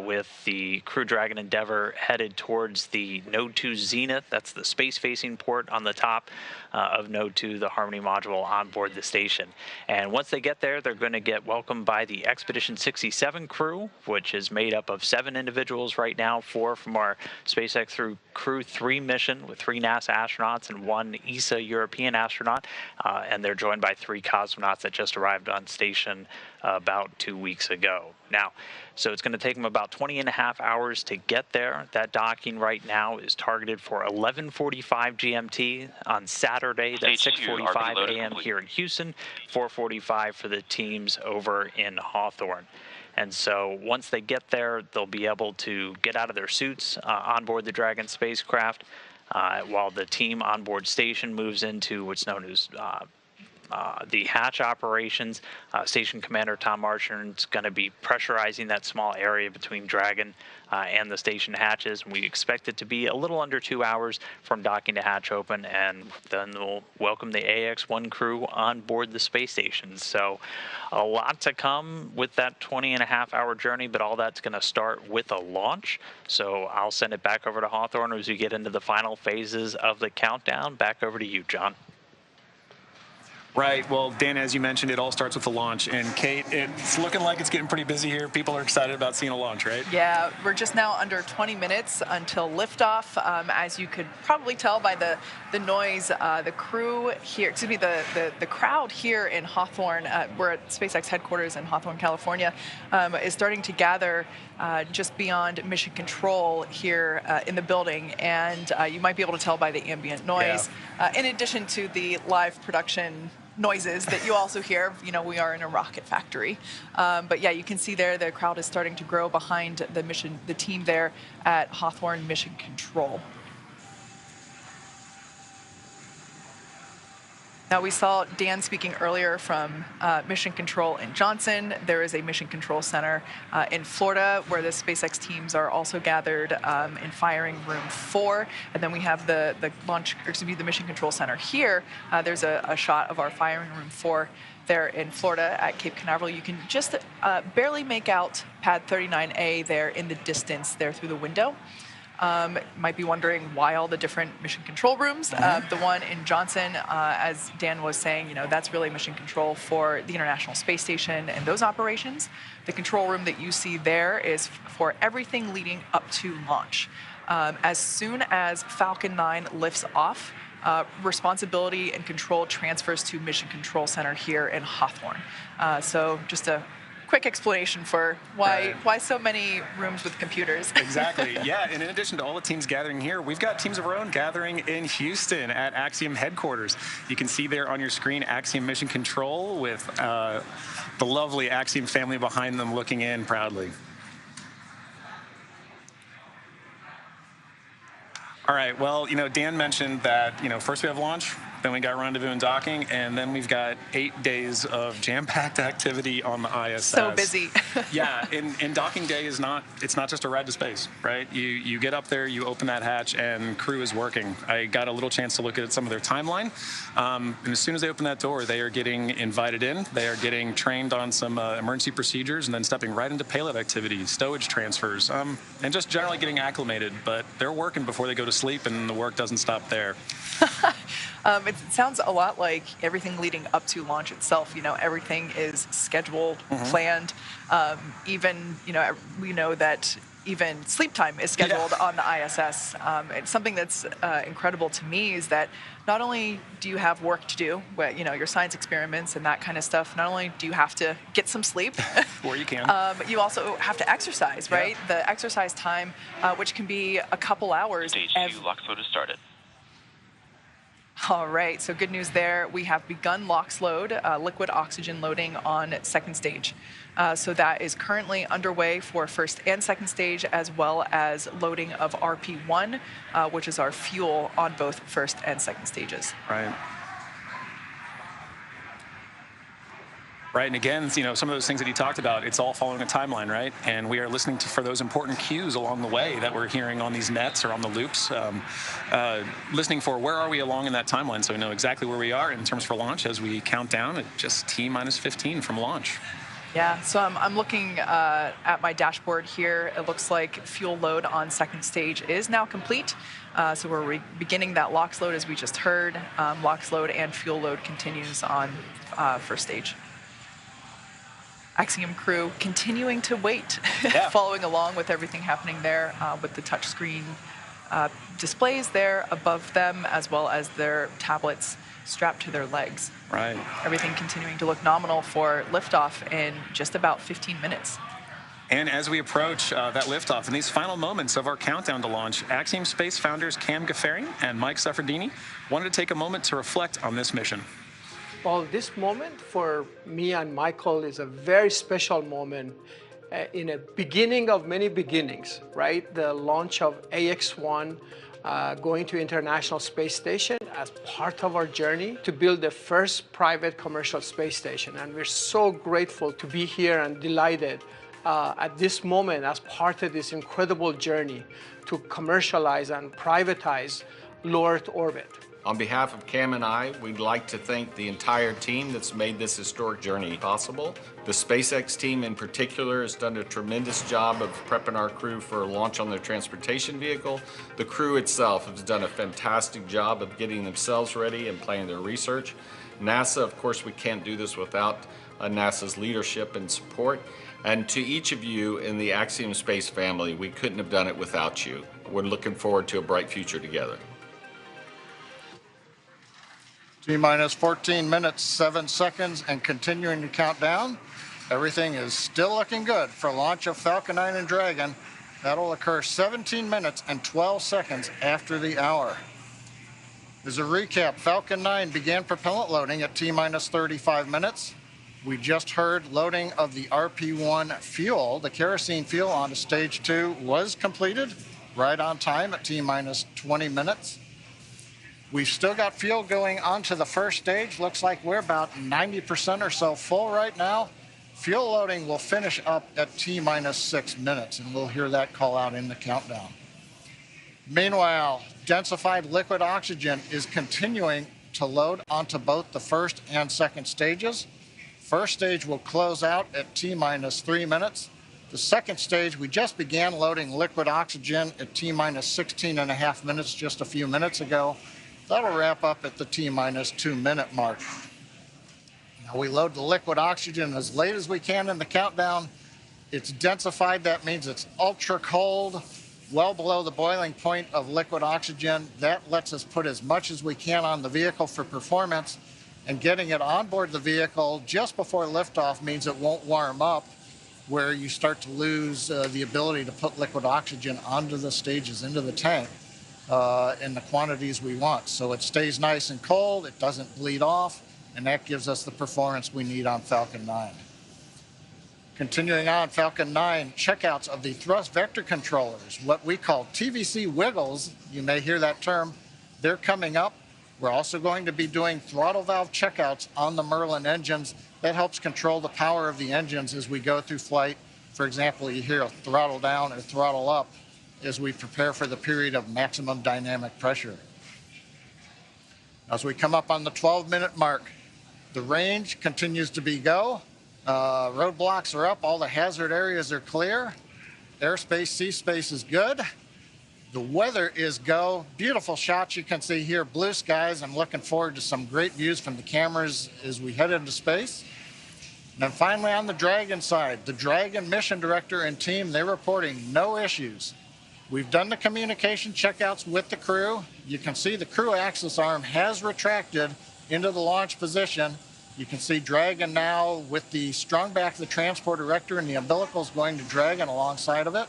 with the Crew Dragon Endeavour headed towards the Node 2 Zenith. That's the space-facing port on the top of Node 2, the Harmony module on board the station. And once they get there, they're going to get welcomed by the Expedition 67 crew, which is made up of 7 individuals right now, 4 from our SpaceX through Crew 3 mission with 3 NASA astronauts and 1 ESA European astronaut, and they're joined by 3 cosmonauts that just arrived on station about 2 weeks ago. Now, so it's going to take them about 20.5 hours to get there. That docking right now is targeted for 11:45 GMT on Saturday. That's 6:45 a.m. here in Houston, 4:45 for the teams over in Hawthorne. And so once they get there, they'll be able to get out of their suits on board the Dragon spacecraft, while the team on board station moves into what's known as the hatch operations. Station Commander Tom Marchand is going to be pressurizing that small area between Dragon and the station hatches. We expect it to be a little under 2 hours from docking to hatch open, and then we'll welcome the AX-1 crew on board the space station. So a lot to come with that 20.5-hour journey, but all that's going to start with a launch. So I'll send it back over to Hawthorne as we get into the final phases of the countdown. Back over to you, John. Right. Well, Dan, as you mentioned, it all starts with the launch. And Kate, it's looking like it's getting pretty busy here. People are excited about seeing a launch, right? Yeah, we're just now under 20 minutes until liftoff. As you could probably tell by the noise, the crew here, excuse me, the crowd here in Hawthorne, we're at SpaceX headquarters in Hawthorne, California, is starting to gather just beyond mission control here in the building. And you might be able to tell by the ambient noise, in addition to the live production noises that you also hear. You know, we are in a rocket factory. But yeah, you can see there the crowd is starting to grow behind the team there at Hawthorne Mission Control. Now, we saw Dan speaking earlier from Mission Control in Johnson. There is a Mission Control Center in Florida where the SpaceX teams are also gathered in firing room 4. And then we have the Mission Control Center here. There's a shot of our firing room 4 there in Florida at Cape Canaveral. You can just barely make out pad 39A there in the distance there through the window. Might be wondering why all the different mission control rooms. The one in Johnson, as Dan was saying, you know, that's really mission control for the International Space Station and those operations. The control room that you see there is for everything leading up to launch. As soon as Falcon 9 lifts off, responsibility and control transfers to Mission Control Center here in Hawthorne. So just a quick explanation for why so many rooms with computers. Exactly. Yeah, and in addition to all the teams gathering here, we've got teams of our own gathering in Houston at Axiom headquarters. You can see there on your screen Axiom Mission Control with the lovely Axiom family behind them looking in proudly. All right, well, you know, Dan mentioned that, you know, first we have launch, then we got rendezvous and docking, and then we've got 8 days of jam-packed activity on the ISS. So busy. Yeah, and docking day is it's not just a ride to space, right? You get up there, you open that hatch, and crew is working. I got a little chance to look at some of their timeline, and as soon as they open that door, they are getting invited in, they are getting trained on some emergency procedures, and then stepping right into payload activities, stowage transfers, and just generally getting acclimated, but they're working before they go to sleep, and the work doesn't stop there. It sounds a lot like everything leading up to launch itself. You know, everything is scheduled, planned. Even, you know, we know that even sleep time is scheduled on the ISS. And something that's incredible to me is that not only do you have work to do, you know, your science experiments and that kind of stuff, not only do you have to get some sleep, or you can, but you also have to exercise, right? The exercise time, which can be a couple hours. Stage 2 LOX load has started. All right, so good news there. We have begun LOX load, liquid oxygen loading on second stage. So that is currently underway for first and second stage, as well as loading of RP1, which is our fuel on both first and second stages. Right. Right, and again, you know, some of those things that he talked about, it's all following a timeline, right? And we are listening for those important cues along the way that we're hearing on these nets or on the loops, listening for where are we along in that timeline, so we know exactly where we are in terms for launch as we count down at just T-15 from launch. Yeah, so I'm looking at my dashboard here. It looks like fuel load on second stage is now complete. So we're beginning that LOX load as we just heard. LOX load and fuel load continues on first stage. Axiom crew continuing to wait, following along with everything happening there with the touchscreen displays there above them, as well as their tablets strapped to their legs. Right. Everything continuing to look nominal for liftoff in just about 15 minutes. And as we approach that liftoff, in these final moments of our countdown to launch, Axiom Space founders Cam Gaffarian and Mike Suffredini wanted to take a moment to reflect on this mission. Well, this moment for me and Michael is a very special moment in a beginning of many beginnings, right? The launch of AX-1 going to International Space Station as part of our journey to build the first private commercial space station. And we're so grateful to be here and delighted at this moment as part of this incredible journey to commercialize and privatize low Earth orbit. On behalf of Cam and I, we'd like to thank the entire team that's made this historic journey possible. The SpaceX team in particular has done a tremendous job of prepping our crew for a launch on their transportation vehicle. The crew itself has done a fantastic job of getting themselves ready and planning their research. NASA, of course, we can't do this without NASA's leadership and support. And to each of you in the Axiom Space family, we couldn't have done it without you. We're looking forward to a bright future together. T-minus 14 minutes, 7 seconds, and continuing to count down. Everything is still looking good for launch of Falcon 9 and Dragon. That'll occur 17 minutes and 12 seconds after the hour. As a recap, Falcon 9 began propellant loading at T-minus 35 minutes. We just heard loading of the RP-1 fuel. The kerosene fuel onto stage 2 was completed right on time at T-minus 20 minutes. We've still got fuel going onto the first stage. Looks like we're about 90% or so full right now. Fuel loading will finish up at T-minus 6 minutes, and we'll hear that call out in the countdown. Meanwhile, densified liquid oxygen is continuing to load onto both the first and second stages. First stage will close out at T-minus 3 minutes. The second stage, we just began loading liquid oxygen at T-minus 16.5 minutes just a few minutes ago. That'll wrap up at the T-minus 2 minute mark. Now we load the liquid oxygen as late as we can in the countdown. It's densified, that means it's ultra cold, well below the boiling point of liquid oxygen. That lets us put as much as we can on the vehicle for performance, and getting it on board the vehicle just before liftoff means it won't warm up, where you start to lose the ability to put liquid oxygen onto the stages, into the tank. In the quantities we want. So it stays nice and cold, it doesn't bleed off, and that gives us the performance we need on Falcon 9. Continuing on, Falcon 9, checkouts of the thrust vector controllers, what we call TVC wiggles, you may hear that term, they're coming up. We're also going to be doing throttle valve checkouts on the Merlin engines. That helps control the power of the engines as we go through flight. For example, you hear a throttle down or throttle up as we prepare for the period of maximum dynamic pressure. As we come up on the 12-minute mark, the range continues to be go. Roadblocks are up, all the hazard areas are clear. Airspace, sea space is good. The weather is go. Beautiful shots you can see here, blue skies. I'm looking forward to some great views from the cameras as we head into space. And then finally on the Dragon side, the Dragon mission director and team, they're reporting no issues. We've done the communication checkouts with the crew. You can see the crew access arm has retracted into the launch position. You can see Dragon now with the strung back of the transport erector, and the umbilical is going to Dragon alongside of it.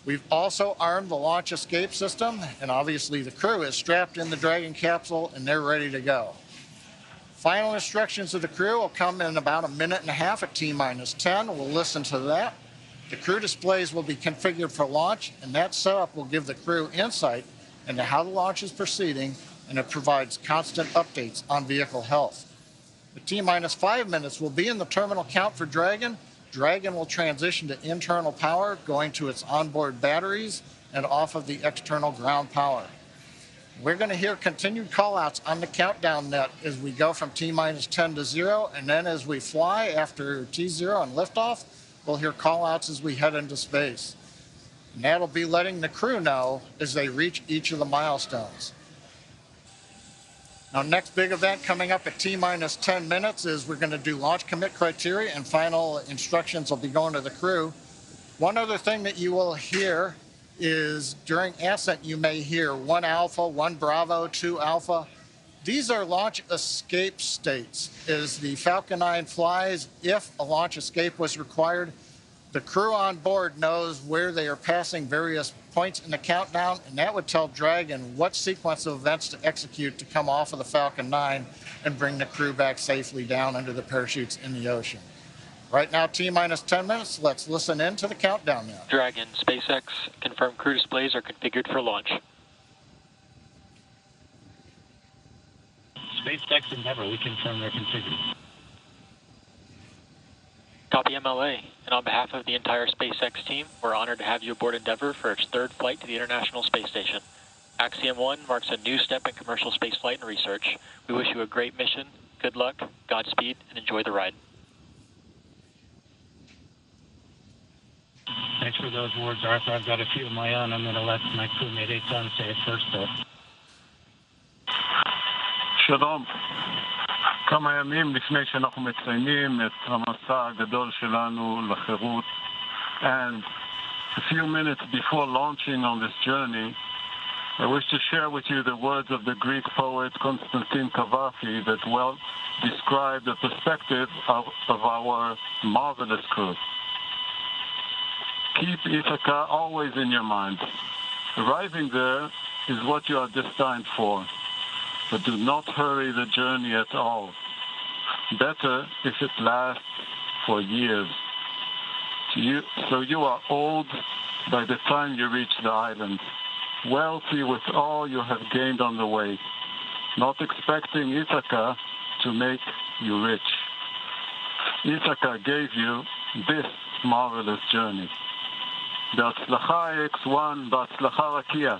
We've also armed the launch escape system, and obviously the crew is strapped in the Dragon capsule and they're ready to go. Final instructions of the crew will come in about 1.5 minutes at T-minus 10. We'll listen to that. The crew displays will be configured for launch, and that setup will give the crew insight into how the launch is proceeding, and it provides constant updates on vehicle health. The T-minus 5 minutes will be in the terminal count for Dragon. Dragon will transition to internal power, going to its onboard batteries and off of the external ground power. We're going to hear continued callouts on the countdown net as we go from T-minus 10 to 0, and then as we fly after T0 and liftoff, we'll hear callouts as we head into space. And that'll be letting the crew know as they reach each of the milestones. Now, next big event coming up at T-minus 10 minutes is we're going to do launch commit criteria, and final instructions will be going to the crew. One other thing that you will hear is during ascent, you may hear 1 alpha, 1 bravo, 2 alpha. These are launch escape states. As the Falcon 9 flies, if a launch escape was required, the crew on board knows where they are passing various points in the countdown, and that would tell Dragon what sequence of events to execute to come off of the Falcon 9 and bring the crew back safely down under the parachutes in the ocean. Right now, T-minus 10 minutes. Let's listen in to the countdown now. Dragon, SpaceX, confirmed crew displays are configured for launch. SpaceX Endeavour, we confirm they're configured. Copy MLA, and on behalf of the entire SpaceX team, we're honored to have you aboard Endeavour for its third flight to the International Space Station. Axiom 1 marks a new step in commercial spaceflight and research. We wish you a great mission, good luck, Godspeed, and enjoy the ride. Thanks for those words, Arthur. I've got a few of my own. I'm going to let my crewmate Eitan say it first, though. שלום. כמה ימים לפני שאנחנו מציינים את המסע הגדול שלנו לחירות, and a few minutes before launching on this journey, I wish to share with you the words of the Greek poet Constantine Cavafy that well describe the perspective of our marvelous crew. Keep Ithaca always in your mind. Arriving there is what you are destined for, but do not hurry the journey at all. Better if it lasts for years. So you are old by the time you reach the island, wealthy with all you have gained on the way, not expecting Ithaca to make you rich. Ithaca gave you this marvelous journey. בהצלחה AX1, בהצלחה רקיע.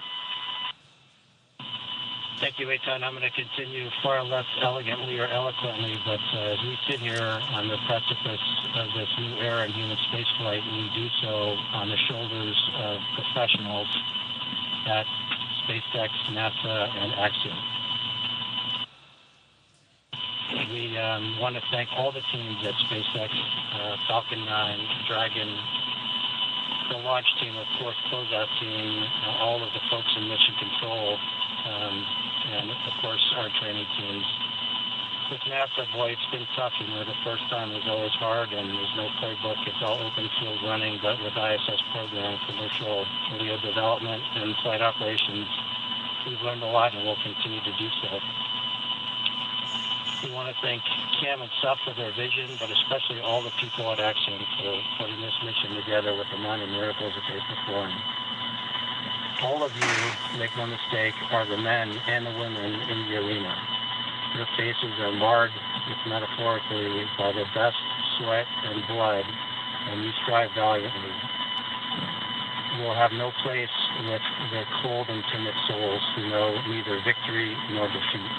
Thank you, Eitan. I'm going to continue far less elegantly or eloquently, but as we sit here on the precipice of this new era in human spaceflight, we do so on the shoulders of professionals at SpaceX, NASA, and Axiom. We want to thank all the teams at SpaceX, Falcon 9, Dragon, the launch team, of course, closeout team, all of the folks in mission control, and of course our training teams. With NASA, boy, it's been tough. You know, the first time was always hard, and there's no playbook. It's all open field running, but with ISS program, commercial LEO development, and flight operations, we've learned a lot, and we'll continue to do so. We want to thank Cam and Seth for their vision, but especially all the people at Axiom for putting this mission together with the amount of miracles that they performed. All of you, make no mistake, are the men and the women in the arena. Your faces are marred, if metaphorically, by the best sweat and blood, and you strive valiantly. You will have no place with the cold and timid souls who know neither victory nor defeat.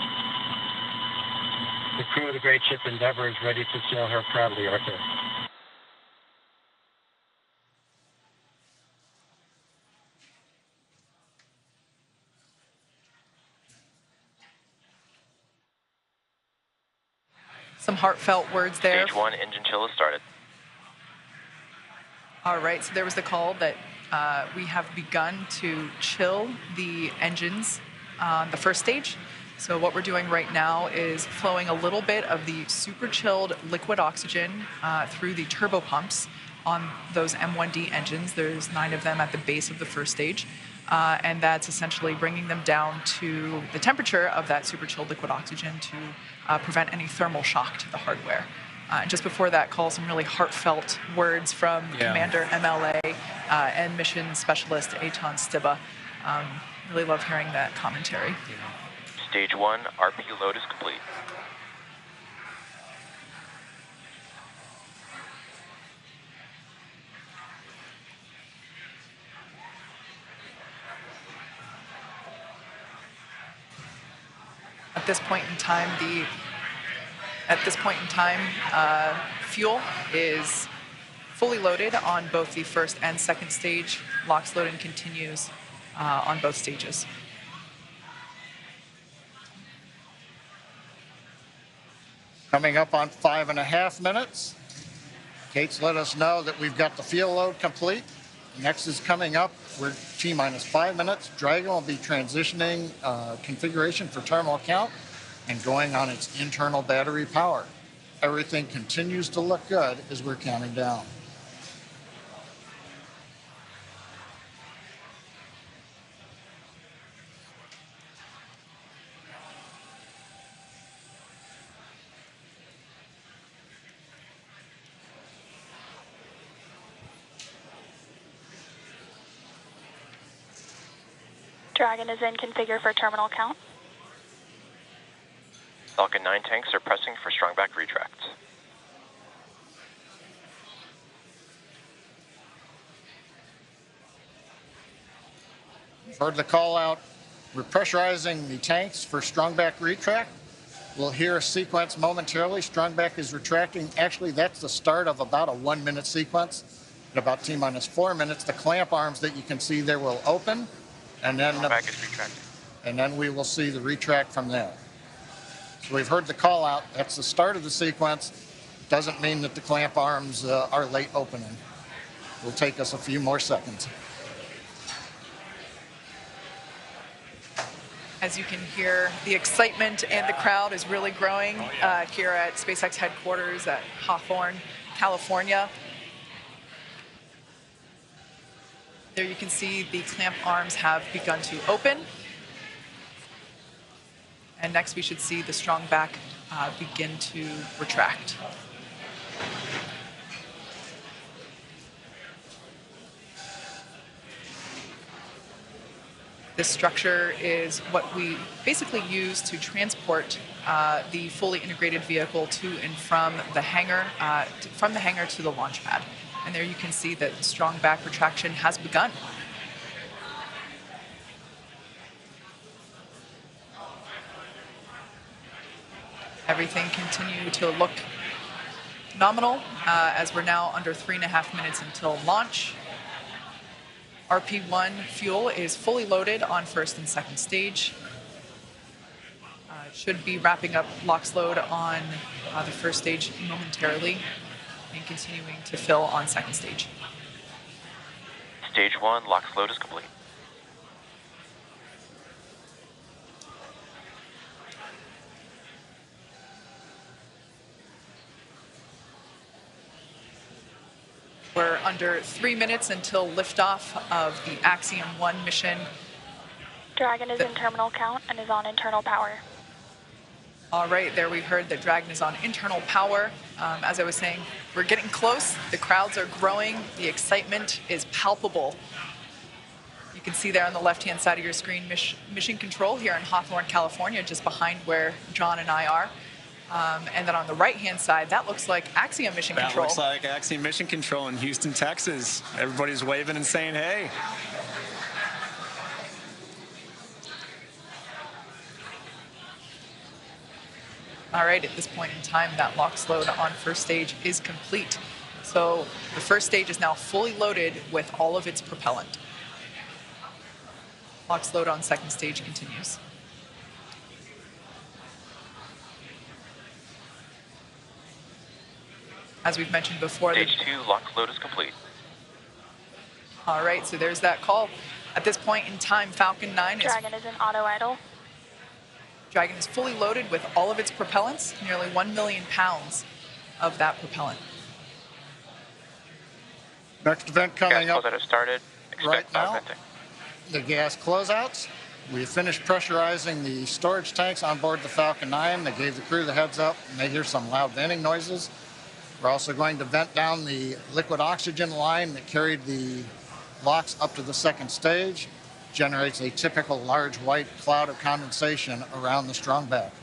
The crew of the great ship Endeavour is ready to sail her proudly, Arthur. Some heartfelt words there. Stage 1 engine chill has started. All right, so there was the call that we have begun to chill the engines on the first stage. So what we're doing right now is flowing a little bit of the super chilled liquid oxygen through the turbo pumps on those M1D engines. There's 9 of them at the base of the first stage. And that's essentially bringing them down to the temperature of that super chilled liquid oxygen to prevent any thermal shock to the hardware. Just before that call, some really heartfelt words from Commander MLA and Mission Specialist Eitan Stiba. Really love hearing that commentary. Stage 1 RP load is complete. At this point in time, fuel is fully loaded on both the first and second stage. LOX loading continues on both stages. Coming up on 5.5 minutes. Kate's let us know that we've got the fuel load complete. Next is coming up. We're T-minus 5 minutes. Dragon will be transitioning configuration for terminal count and going on its internal battery power. Everything continues to look good as we're counting down. Dragon is in configure for terminal count. Falcon 9 tanks are pressing for strong back retract. Heard the call out. We're pressurizing the tanks for strong back retract. We'll hear a sequence momentarily. Strong back is retracting. Actually, that's the start of about a 1-minute sequence. At about T minus 4 minutes, the clamp arms that you can see there will open, and then back is retracting. And then we will see the retract from there. So we've heard the call out. That's the start of the sequence. Doesn't mean that the clamp arms are late opening. It'll take us a few more seconds. As you can hear, the excitement and the crowd is really growing here at SpaceX headquarters at Hawthorne, California. There you can see the clamp arms have begun to open. And next we should see the strong back begin to retract. This structure is what we basically use to transport the fully integrated vehicle to and from the hangar to the launch pad. And there you can see that strong back retraction has begun. Everything continues to look nominal as we're now under 3.5 minutes until launch. RP1 fuel is fully loaded on first and second stage. Should be wrapping up LOX load on the first stage momentarily and continuing to fill on second stage. Stage 1, LOX load is complete. We're under 3 minutes until liftoff of the Axiom 1 mission. Dragon is in terminal count and is on internal power. All right, there we heard that Dragon is on internal power. As I was saying, we're getting close. The crowds are growing. The excitement is palpable. You can see there on the left-hand side of your screen, mission control here in Hawthorne, California, just behind where John and I are. And then on the right-hand side, that looks like Axiom mission control. That looks like Axiom mission control in Houston, Texas. Everybody's waving and saying, hey. All right, at this point in time, that LOX load on first stage is complete. So the first stage is now fully loaded with all of its propellant. LOX load on second stage continues. As we've mentioned before, Stage 2, LOX load is complete. All right, so there's that call. At this point in time, Falcon 9 Dragon is in auto idle. Dragon is fully loaded with all of its propellants, nearly 1 million pounds of that propellant. Next event coming up gas closeout has started. right now, venting. The gas closeouts. We finished pressurizing the storage tanks on board the Falcon 9. They gave the crew the heads up, and they hear some loud venting noises. We're also going to vent down the liquid oxygen line that carried the LOX up to the second stage. Generates a typical large white cloud of condensation around the strong back.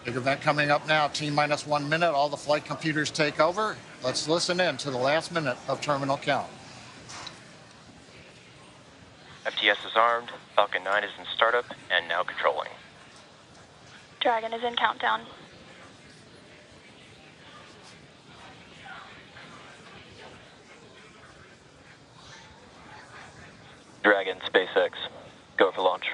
Big event coming up now, T-minus 1 minute, all the flight computers take over. Let's listen in to the last minute of terminal count. FTS is armed, Falcon 9 is in startup and now controlling. Dragon is in countdown. Dragon, SpaceX, go for launch.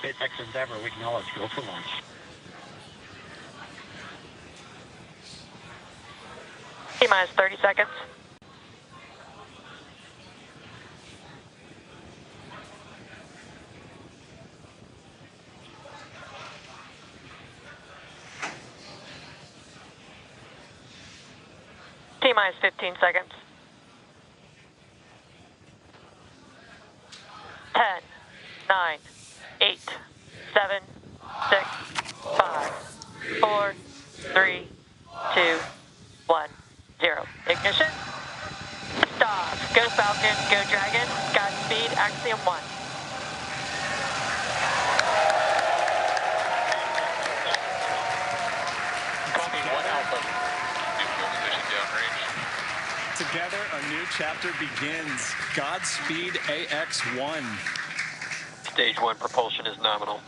SpaceX Endeavor, we acknowledge, go for launch. T-minus 30 seconds. T-minus 15 seconds. 10, 9, 8, 7, 6, 5, 4, 3, 2, 1, 0. Ignition. Stop. Go Falcon, go Dragon. Godspeed, Axiom 1. together, a new chapter begins. Godspeed, AX-1. Stage 1 propulsion is nominal.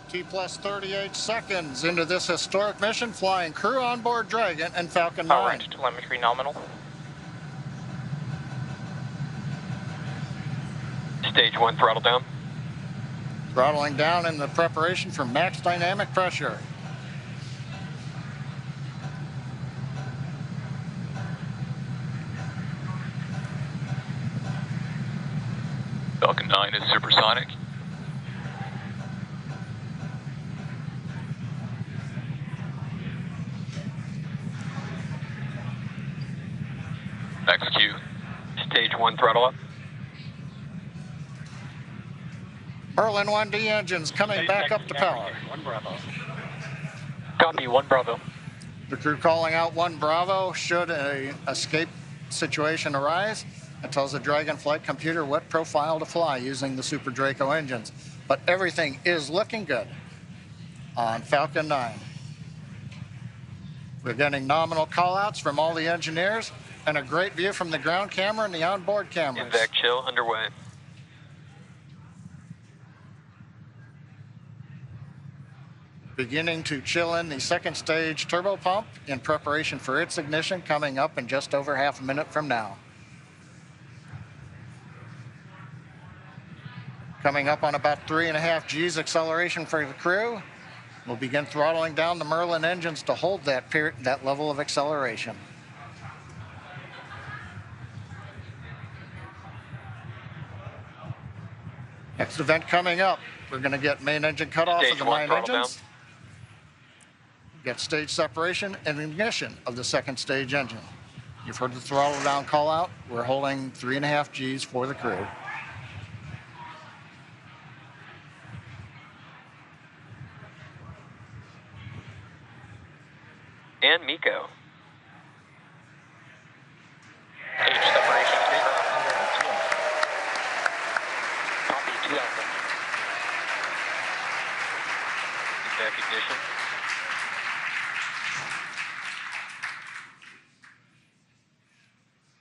T plus 38 seconds into this historic mission, flying crew on board Dragon and Falcon 9. All right, telemetry nominal. Stage 1 throttle down. Throttling down in the preparation for max dynamic pressure. Falcon 9 is supersonic. XQ. Stage 1 throttle up. Merlin 1D engines coming back up to power. 1 Bravo. Copy, 1 Bravo. The crew calling out 1 Bravo should a escape situation arise. It tells the Dragon flight computer what profile to fly using the Super Draco engines. But everything is looking good on Falcon 9. We're getting nominal callouts from all the engineers and a great view from the ground camera and the onboard cameras. Invac chill underway. Beginning to chill in the second stage turbo pump in preparation for its ignition, coming up in just over half a minute from now. Coming up on about 3.5 G's acceleration for the crew. We'll begin throttling down the Merlin engines to hold that level of acceleration. Next event coming up, we're going to get main engine cutoff of the 9 engines. Get stage separation and ignition of the second stage engine. You've heard the throttle down call out. We're holding 3.5 G's for the crew. And Miko. Stage separation is Copy, 2 Alpha. Back ignition.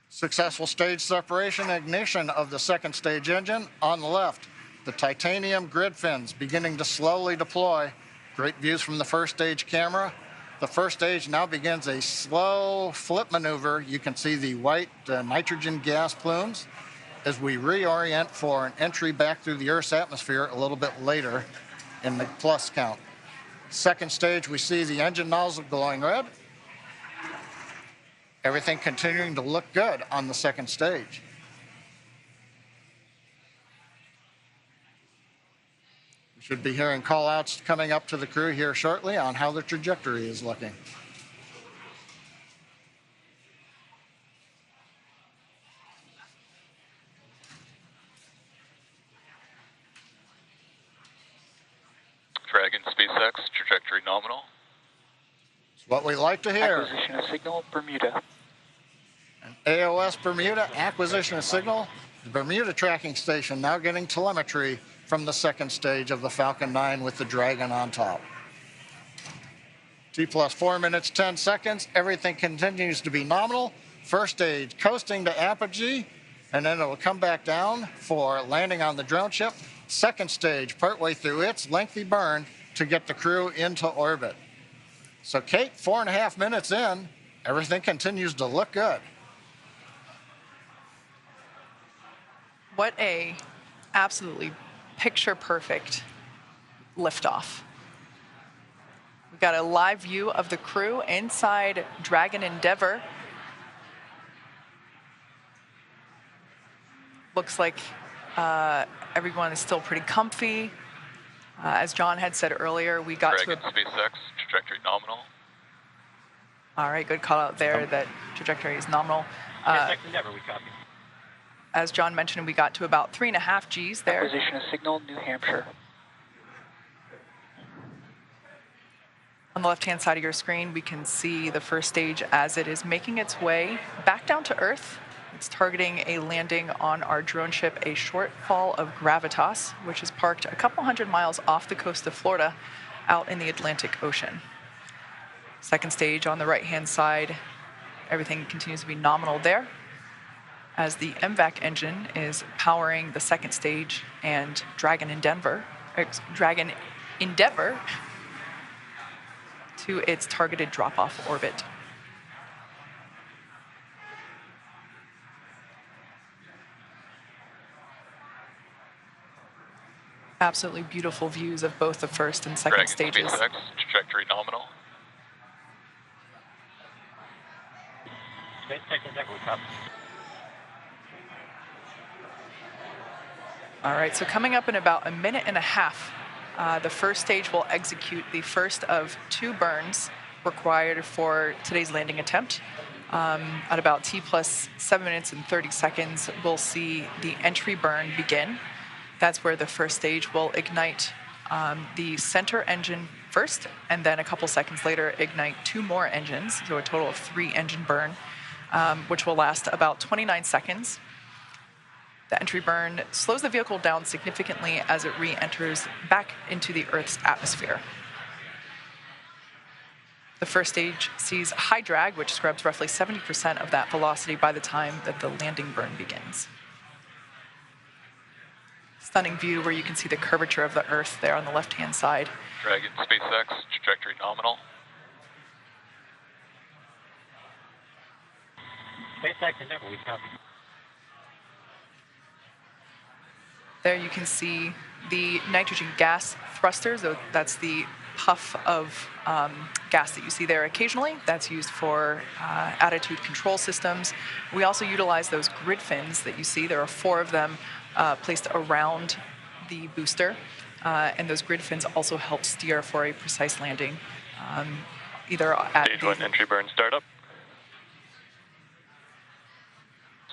Successful stage separation and ignition of the second stage engine. On the left, the titanium grid fins beginning to slowly deploy. Great views from the first stage camera. The first stage now begins a slow flip maneuver. You can see the white nitrogen gas plumes as we reorient for an entry back through the Earth's atmosphere a little bit later in the plus count. Second stage, we see the engine nozzle glowing red. Everything continuing to look good on the second stage. We should be hearing call-outs coming up to the crew here shortly on how the trajectory is looking. Dragon SpaceX, trajectory nominal. It's what we like to hear. Acquisition of signal, Bermuda. An AOS Bermuda, acquisition of signal. The Bermuda tracking station now getting telemetry from the second stage of the Falcon 9 with the Dragon on top. T plus 4 minutes, 10 seconds. Everything continues to be nominal. First stage coasting to apogee, and then it will come back down for landing on the drone ship. Second stage partway through its lengthy burn to get the crew into orbit. So Kate, 4.5 minutes in, everything continues to look good. What a absolutely picture-perfect liftoff. We've got a live view of the crew inside Dragon Endeavour. Looks like everyone is still pretty comfy. As John had said earlier, we got Dragon SpaceX, trajectory nominal. All right, good call out there that trajectory is nominal. Endeavour, we copy. As John mentioned, we got to about 3.5 G's there. Acquisition of signal, New Hampshire. On the left-hand side of your screen, we can see the first stage as it is making its way back down to Earth It's targeting a landing on our drone ship, a shortfall of Gravitas, which is parked a couple hundred miles off the coast of Florida out in the Atlantic Ocean. Second stage on the right-hand side, everything continues to be nominal there, as the MVAC engine is powering the second stage and Dragon Endeavor to its targeted drop-off orbit. Absolutely beautiful views of both the first and second stages. SpaceX, trajectory nominal. All right, so coming up in about a minute and a half, the first stage will execute the first of 2 burns required for today's landing attempt. At about T plus 7 minutes and 30 seconds, we'll see the entry burn begin. That's where the first stage will ignite the center engine first, and then a couple seconds later ignite 2 more engines, so a total of 3 engine burn, which will last about 29 seconds. The entry burn slows the vehicle down significantly as it re-enters back into the Earth's atmosphere. The first stage sees high drag, which scrubs roughly 70% of that velocity by the time that the landing burn begins. Stunning view where you can see the curvature of the Earth there on the left-hand side. Dragon, SpaceX, trajectory nominal. SpaceX Endeavor, we copy. There you can see the nitrogen gas thrusters. So that's the puff of gas that you see there occasionally. That's used for attitude control systems. We also utilize those grid fins that you see. There are 4 of them placed around the booster. And those grid fins also help steer for a precise landing, either at Stage 1 entry burn startup.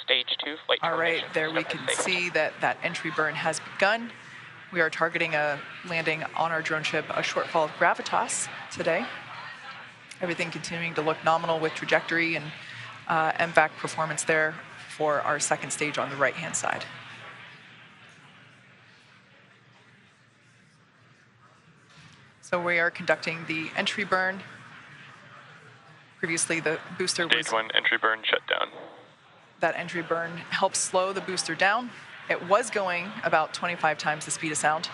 Stage 2 flight. All right, there we can see that that entry burn has begun. We are targeting a landing on our drone ship, a shortfall of Gravitas today. Everything continuing to look nominal with trajectory and MVAC performance there for our second stage on the right-hand side. So we are conducting the entry burn. Previously, the booster was... Stage 1 entry burn shut down. That entry burn helps slow the booster down. It was going about 25 times the speed of sound.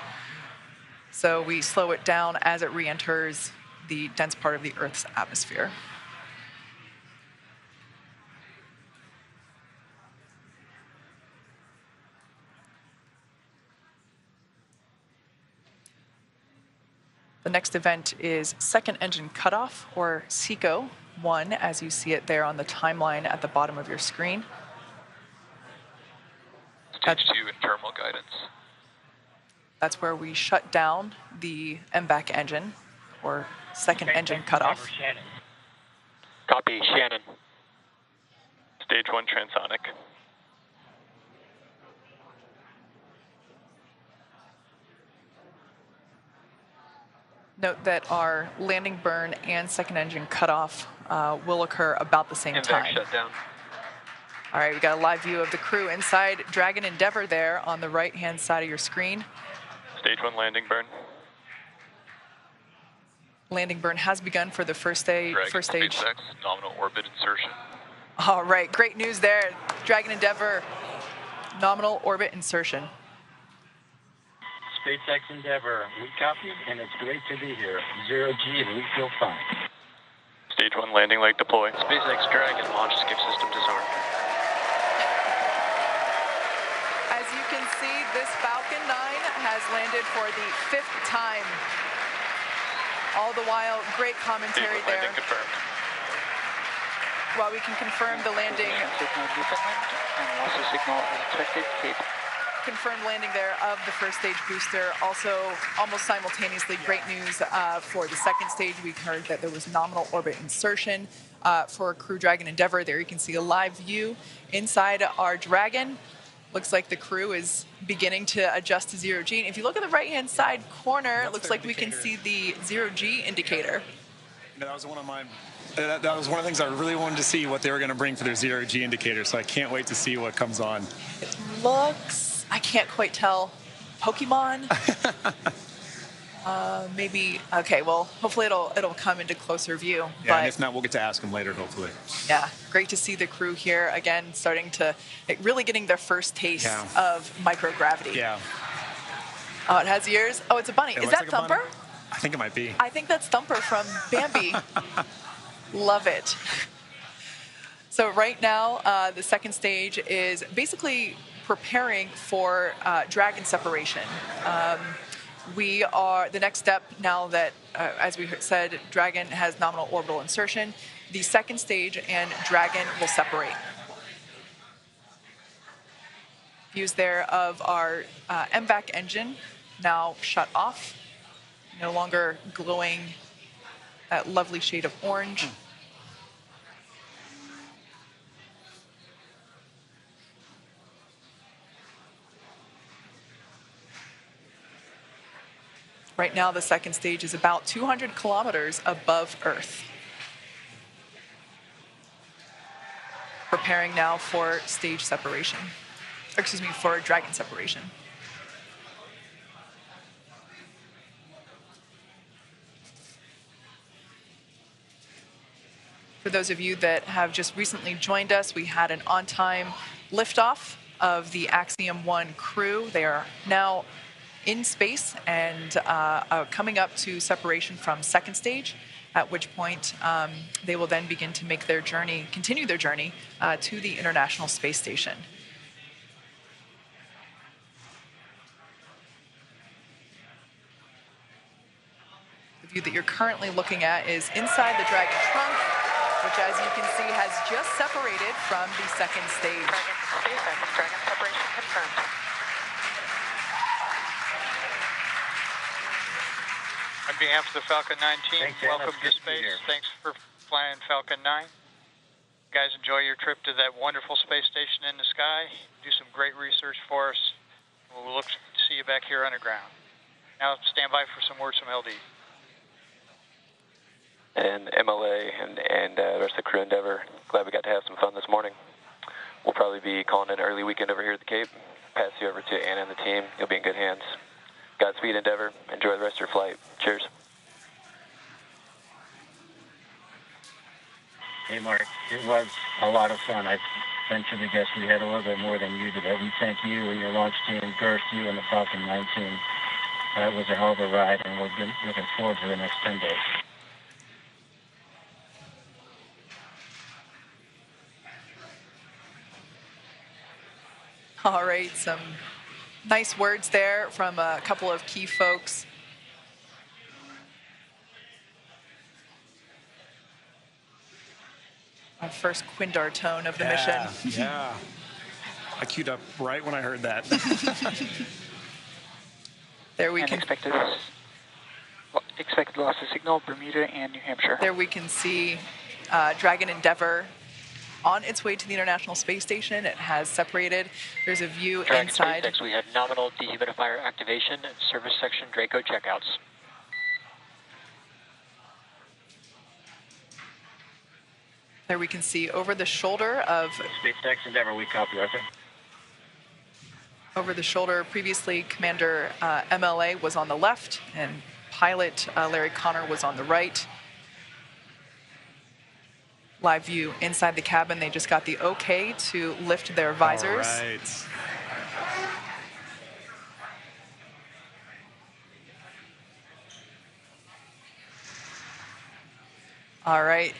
So we slow it down as it re-enters the dense part of the Earth's atmosphere. The next event is second engine cutoff, or SECO 1, as you see it there on the timeline at the bottom of your screen. Stage 2 in terminal guidance. That's where we shut down the MVAC engine, or second engine cutoff. Copy, Shannon. Stage 1 transonic. Note that our landing burn and second engine cutoff will occur about the same time. Shut down. All right, we got a live view of the crew inside Dragon Endeavor there on the right-hand side of your screen. Stage 1 landing burn. Landing burn has begun for the first stage. SpaceX, nominal orbit insertion. All right, great news there. Dragon Endeavor, nominal orbit insertion. SpaceX Endeavor, we copy, and it's great to be here. 0G, and we feel fine. Stage 1 landing leg deploy. SpaceX Dragon launch skip system disarmed. As you can see, this Falcon 9 has landed for the 5th time. All the while, great commentary there. Landing confirmed. While we can confirm the landing. Signal determined, and also signal detected, Cape. Confirmed landing there of the first stage booster. Also, almost simultaneously, great news for the second stage. We heard that there was nominal orbit insertion for Crew Dragon Endeavor. There you can see a live view inside our Dragon. Looks like the crew is beginning to adjust to 0G. And if you look at the right-hand side corner, it looks like we can see the 0G indicator. You know, that was one of my that was one of the things I really wanted to see, what they were going to bring for their zero-G indicator, so I can't wait to see what comes on. It looks, I can't quite tell, Pokemon? Maybe, okay, well, hopefully it'll come into closer view. Yeah, and if not, we'll get to ask them later, hopefully. Yeah, great to see the crew here, again, starting to, really getting their first taste of microgravity. Yeah. Oh, it has ears? Oh, it's a bunny. Is that Thumper? I think it might be. I think that's Thumper from Bambi. Love it. So right now, the second stage is basically preparing for Dragon separation. The next step now that, as we said, Dragon has nominal orbital insertion, the second stage and Dragon will separate. Views there of our MVAC engine now shut off, no longer glowing that lovely shade of orange. Right now, the second stage is about 200 kilometers above Earth. Preparing now for stage separation, or excuse me, for Dragon separation. For those of you that have just recently joined us, we had an on-time liftoff of the Axiom 1 crew. They are now in space and coming up to separation from second stage, at which point they will then begin to make their journey, continue their journey to the International Space Station. The view that you're currently looking at is inside the Dragon trunk, which, as you can see, has just separated from the second stage. Dragon separation confirmed. On behalf of the Falcon 9 team, welcome to space. Thanks for flying Falcon 9. Guys, enjoy your trip to that wonderful space station in the sky. Do some great research for us. We'll look to see you back here underground. Now stand by for some words from LD. And MLA and the rest of the crew Endeavor, glad we got to have some fun this morning. We'll probably be calling it an early weekend over here at the Cape. Pass you over to Anna and the team. You'll be in good hands. Godspeed, Endeavor. Enjoy the rest of your flight. Cheers. Hey, Mark. It was a lot of fun. I venture to guess we had a little bit more than you did. We thank you and your launch team, Girth, you and the Falcon 9 team. It was a hell of a ride, and we're looking forward to the next 10 days. All right, some nice words there from a couple of key folks. Our first Quindar tone of the mission. Yeah, I queued up right when I heard that. There we can expected loss of signal, Bermuda and New Hampshire. There we can see Dragon Endeavor on its way to the International Space Station. It has separated. There's a view Dragon inside. SpaceX, we had nominal dehumidifier activation and service section Draco checkouts. There we can see over the shoulder of SpaceX Endeavor, we copy, Arthur. Over the shoulder, previously Commander MLA was on the left and pilot Larry Connor was on the right. Live view inside the cabin. They just got the okay to lift their visors. All right. All right.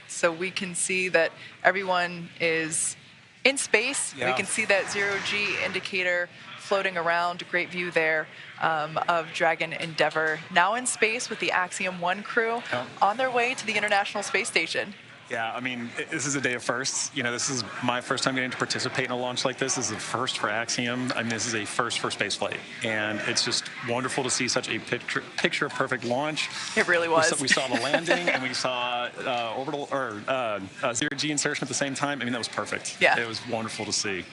So we can see that everyone is in space. Yeah. We can see that zero-G indicator floating around. Great view there of Dragon Endeavor. Now in space with the Axiom 1 crew on their way to the International Space Station. Yeah, I mean, this is a day of firsts. You know, this is my first time getting to participate in a launch like this. This is a first for Axiom. I mean, this is a first for spaceflight. And it's just wonderful to see such a picture perfect launch. It really was. We saw the landing and we saw orbital or zero-G insertion at the same time. I mean, that was perfect. Yeah. It was wonderful to see.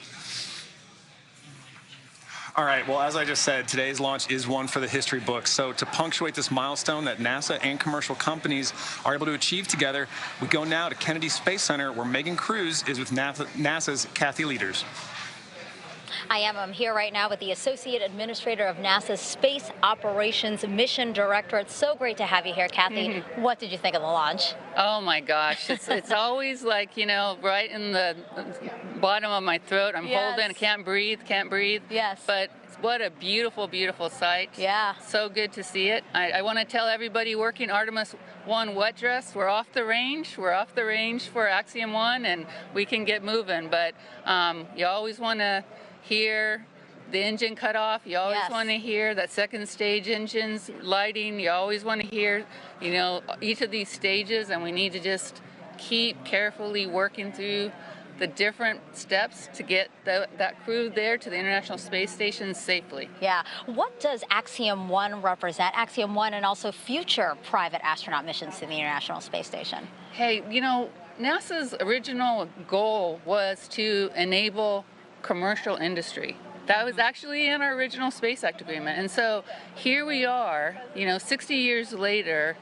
All right, well, as I just said, today's launch is one for the history books. So to punctuate this milestone that NASA and commercial companies are able to achieve together, we go now to Kennedy Space Center, where Megan Cruz is with NASA's Kathy Leaders. I'm here right now with the Associate Administrator of NASA's Space Operations Mission Director. It's so great to have you here, Kathy. What did you think of the launch? Oh my gosh, it's always like, you know, right in the bottom of my throat. I'm holding, can't breathe. Yes. But what a beautiful, beautiful sight. Yeah. So good to see it. I want to tell everybody working Artemis 1 wet dress, we're off the range. We're off the range for Axiom 1, and we can get moving. But you always want to hear the engine cut off. You always want to hear that second stage engines lighting. You always want to hear, you know, each of these stages, and we need to just keep carefully working through the different steps to get that crew there to the International Space Station safely. Yeah. What does Axiom 1 represent? Axiom 1 and also future private astronaut missions to the International Space Station. Hey, you know, NASA's original goal was to enable commercial industry. That was actually in our original Space Act agreement. And so here we are, you know, 60 years later,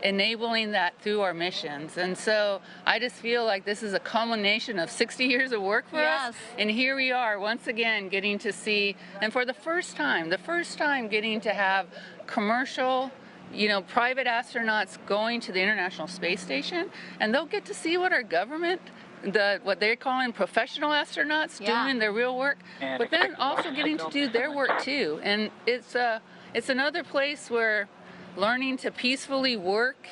enabling that through our missions. And so I just feel like this is a culmination of 60 years of work for us. And here we are once again getting to see, and for the first time getting to have commercial, you know, private astronauts going to the International Space Station, and they'll get to see what our government, what they're calling professional astronauts doing their real work, but then also getting to do their work too. And it's another place where learning to peacefully work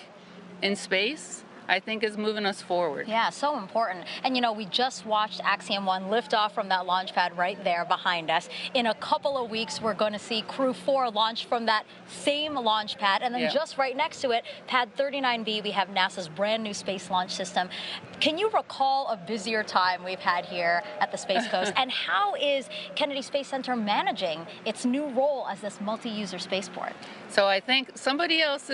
in space, I think, is moving us forward. Yeah, so important. And you know, we just watched Axiom 1 lift off from that launch pad right there behind us. In a couple of weeks, we're going to see Crew 4 launch from that same launch pad. And then just right next to it, Pad 39B, we have NASA's brand new Space Launch System. Can you recall a busier time we've had here at the Space Coast? And how is Kennedy Space Center managing its new role as this multi-user spaceport? So I think somebody else,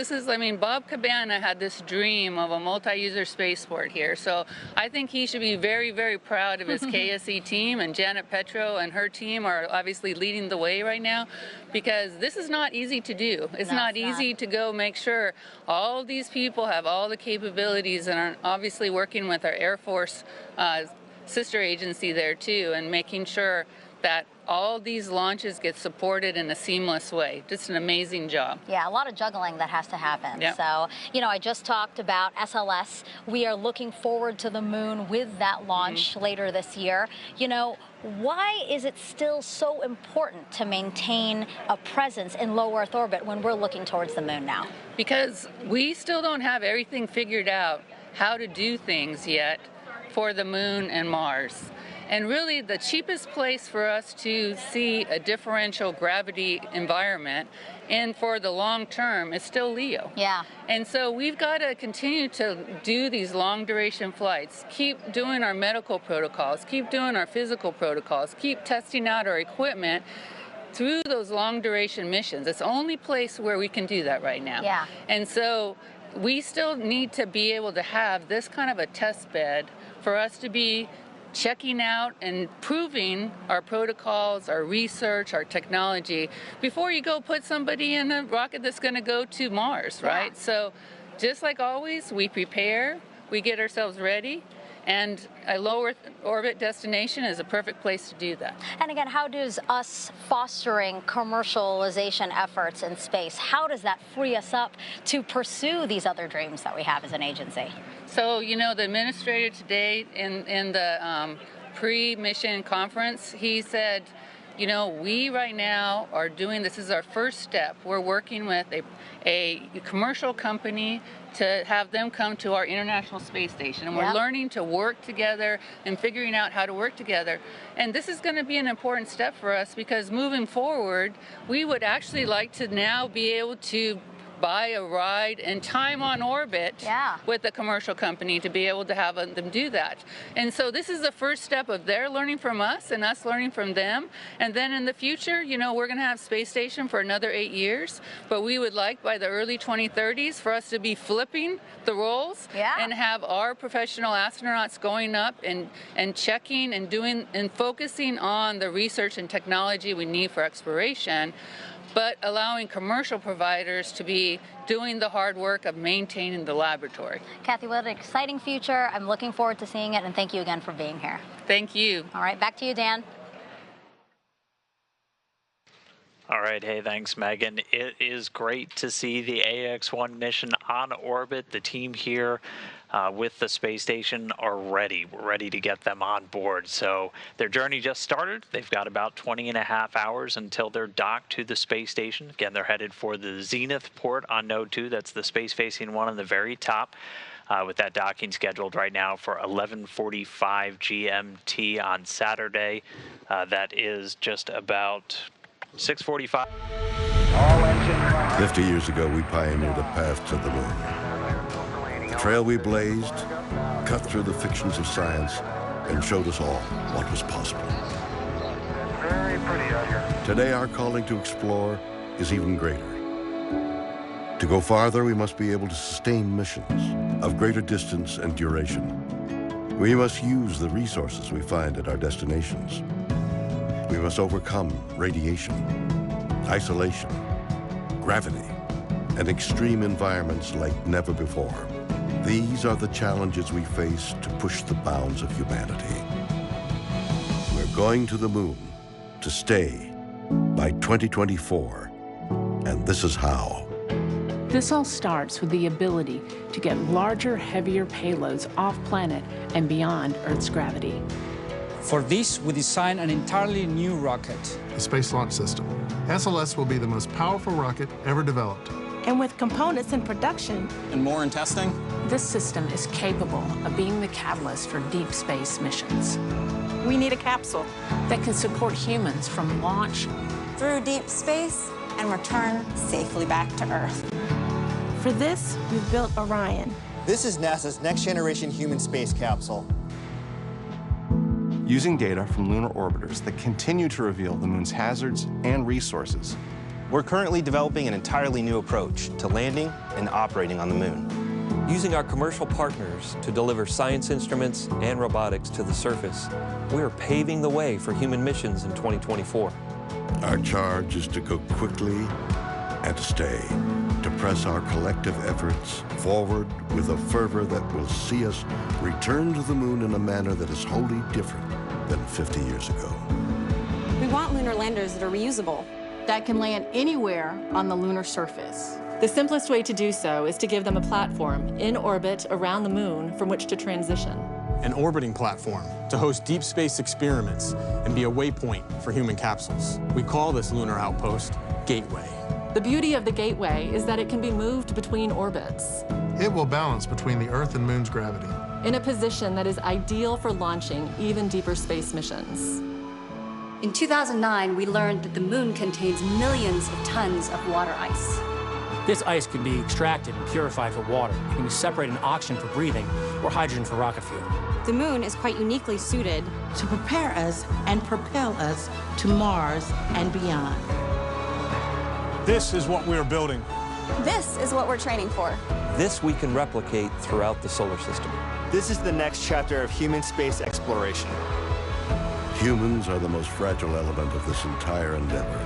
Bob Cabana had this dream of a multi-user spaceport here. So I think he should be very, very proud of his KSE team, and Janet Petro and her team are obviously leading the way right now, because this is not easy to do. It's not easy to go make sure all of these people have all the capabilities and are obviously working with our Air Force sister agency there too, and making sure that all these launches get supported in a seamless way. Just an amazing job. Yeah, a lot of juggling that has to happen. Yep. So, you know, I just talked about SLS. We are looking forward to the moon with that launch later this year. You know, why is it still so important to maintain a presence in low Earth orbit when we're looking towards the moon now? Because we still don't have everything figured out how to do things yet for the moon and Mars. And really, the cheapest place for us to see a differential gravity environment and for the long term is still LEO. Yeah. And so we've got to continue to do these long duration flights, keep doing our medical protocols, keep doing our physical protocols, keep testing out our equipment through those long duration missions. It's the only place where we can do that right now. Yeah. And so we still need to be able to have this kind of a test bed for us to be checking out and proving our protocols, our research, our technology before you go put somebody in a rocket that's going to go to Mars, right? So just like always, we prepare, we get ourselves ready, and a low Earth orbit destination is a perfect place to do that. And again, how does us fostering commercialization efforts in space, how does that free us up to pursue these other dreams that we have as an agency? So, you know, the administrator today in the pre-mission conference, he said, you know, we right now are doing, this is our first step. We're working with a commercial company to have them come to our International Space Station. And we're learning to work together and figuring out how to work together. And this is going to be an important step for us, because moving forward, we would actually like to now be able to buy a ride and time on orbit with a commercial company to be able to have them do that. And so this is the first step of their learning from us and us learning from them. And then in the future, you know, we're going to have space station for another 8 years, but we would like by the early 2030s for us to be flipping the roles and have our professional astronauts going up and checking and doing and focusing on the research and technology we need for exploration, but allowing commercial providers to be doing the hard work of maintaining the laboratory. Kathy, what an exciting future. I'm looking forward to seeing it, and thank you again for being here. Thank you. All right, back to you, Dan. All right. Hey, thanks, Megan. It is great to see the AX-1 mission on orbit. The team here with the space station are ready. We're ready to get them on board. So their journey just started. They've got about 20.5 hours until they're docked to the space station. Again, they're headed for the Zenith port on Node 2. That's the space-facing one on the very top. With that docking scheduled right now for 11:45 GMT on Saturday. That is just about 6:45. 50 years ago, we pioneered a path to the moon. The trail we blazed cut through the fictions of science and showed us all what was possible. Very pretty out here. Today, our calling to explore is even greater. To go farther, we must be able to sustain missions of greater distance and duration. We must use the resources we find at our destinations. We must overcome radiation, isolation, gravity, and extreme environments like never before. These are the challenges we face to push the bounds of humanity. We're going to the moon to stay by 2024, and this is how. This all starts with the ability to get larger, heavier payloads off-planet and beyond Earth's gravity. For this, we designed an entirely new rocket. The Space Launch System. SLS will be the most powerful rocket ever developed. And with components in production and more in testing, this system is capable of being the catalyst for deep space missions. We need a capsule that can support humans from launch through deep space and return safely back to Earth. For this, we've built Orion. This is NASA's next-generation human space capsule. Using data from lunar orbiters that continue to reveal the moon's hazards and resources, we're currently developing an entirely new approach to landing and operating on the moon. Using our commercial partners to deliver science instruments and robotics to the surface, we are paving the way for human missions in 2024. Our charge is to go quickly and to stay, to press our collective efforts forward with a fervor that will see us return to the moon in a manner that is wholly different than 50 years ago. We want lunar landers that are reusable, that can land anywhere on the lunar surface. The simplest way to do so is to give them a platform in orbit around the moon from which to transition. An orbiting platform to host deep space experiments and be a waypoint for human capsules. We call this lunar outpost Gateway. The beauty of the Gateway is that it can be moved between orbits. It will balance between the Earth and Moon's gravity, in a position that is ideal for launching even deeper space missions. In 2009, we learned that the moon contains millions of tons of water ice. This ice can be extracted and purified for water. It can be separated in oxygen for breathing or hydrogen for rocket fuel. The moon is quite uniquely suited to prepare us and propel us to Mars and beyond. This is what we're building. This is what we're training for. This we can replicate throughout the solar system. This is the next chapter of human space exploration. Humans are the most fragile element of this entire endeavor,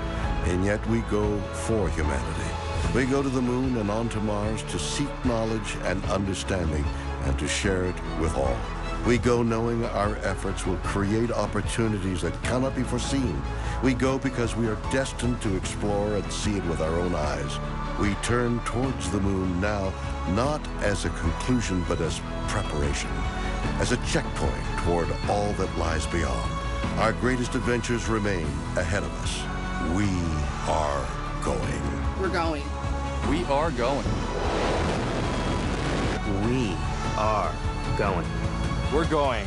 and yet we go for humanity. We go to the moon and on to Mars to seek knowledge and understanding and to share it with all. We go knowing our efforts will create opportunities that cannot be foreseen. We go because we are destined to explore and see it with our own eyes. We turn towards the moon now, not as a conclusion, but as preparation, as a checkpoint toward all that lies beyond. Our greatest adventures remain ahead of us. We are going. We're going. We are going. We are going. We're going.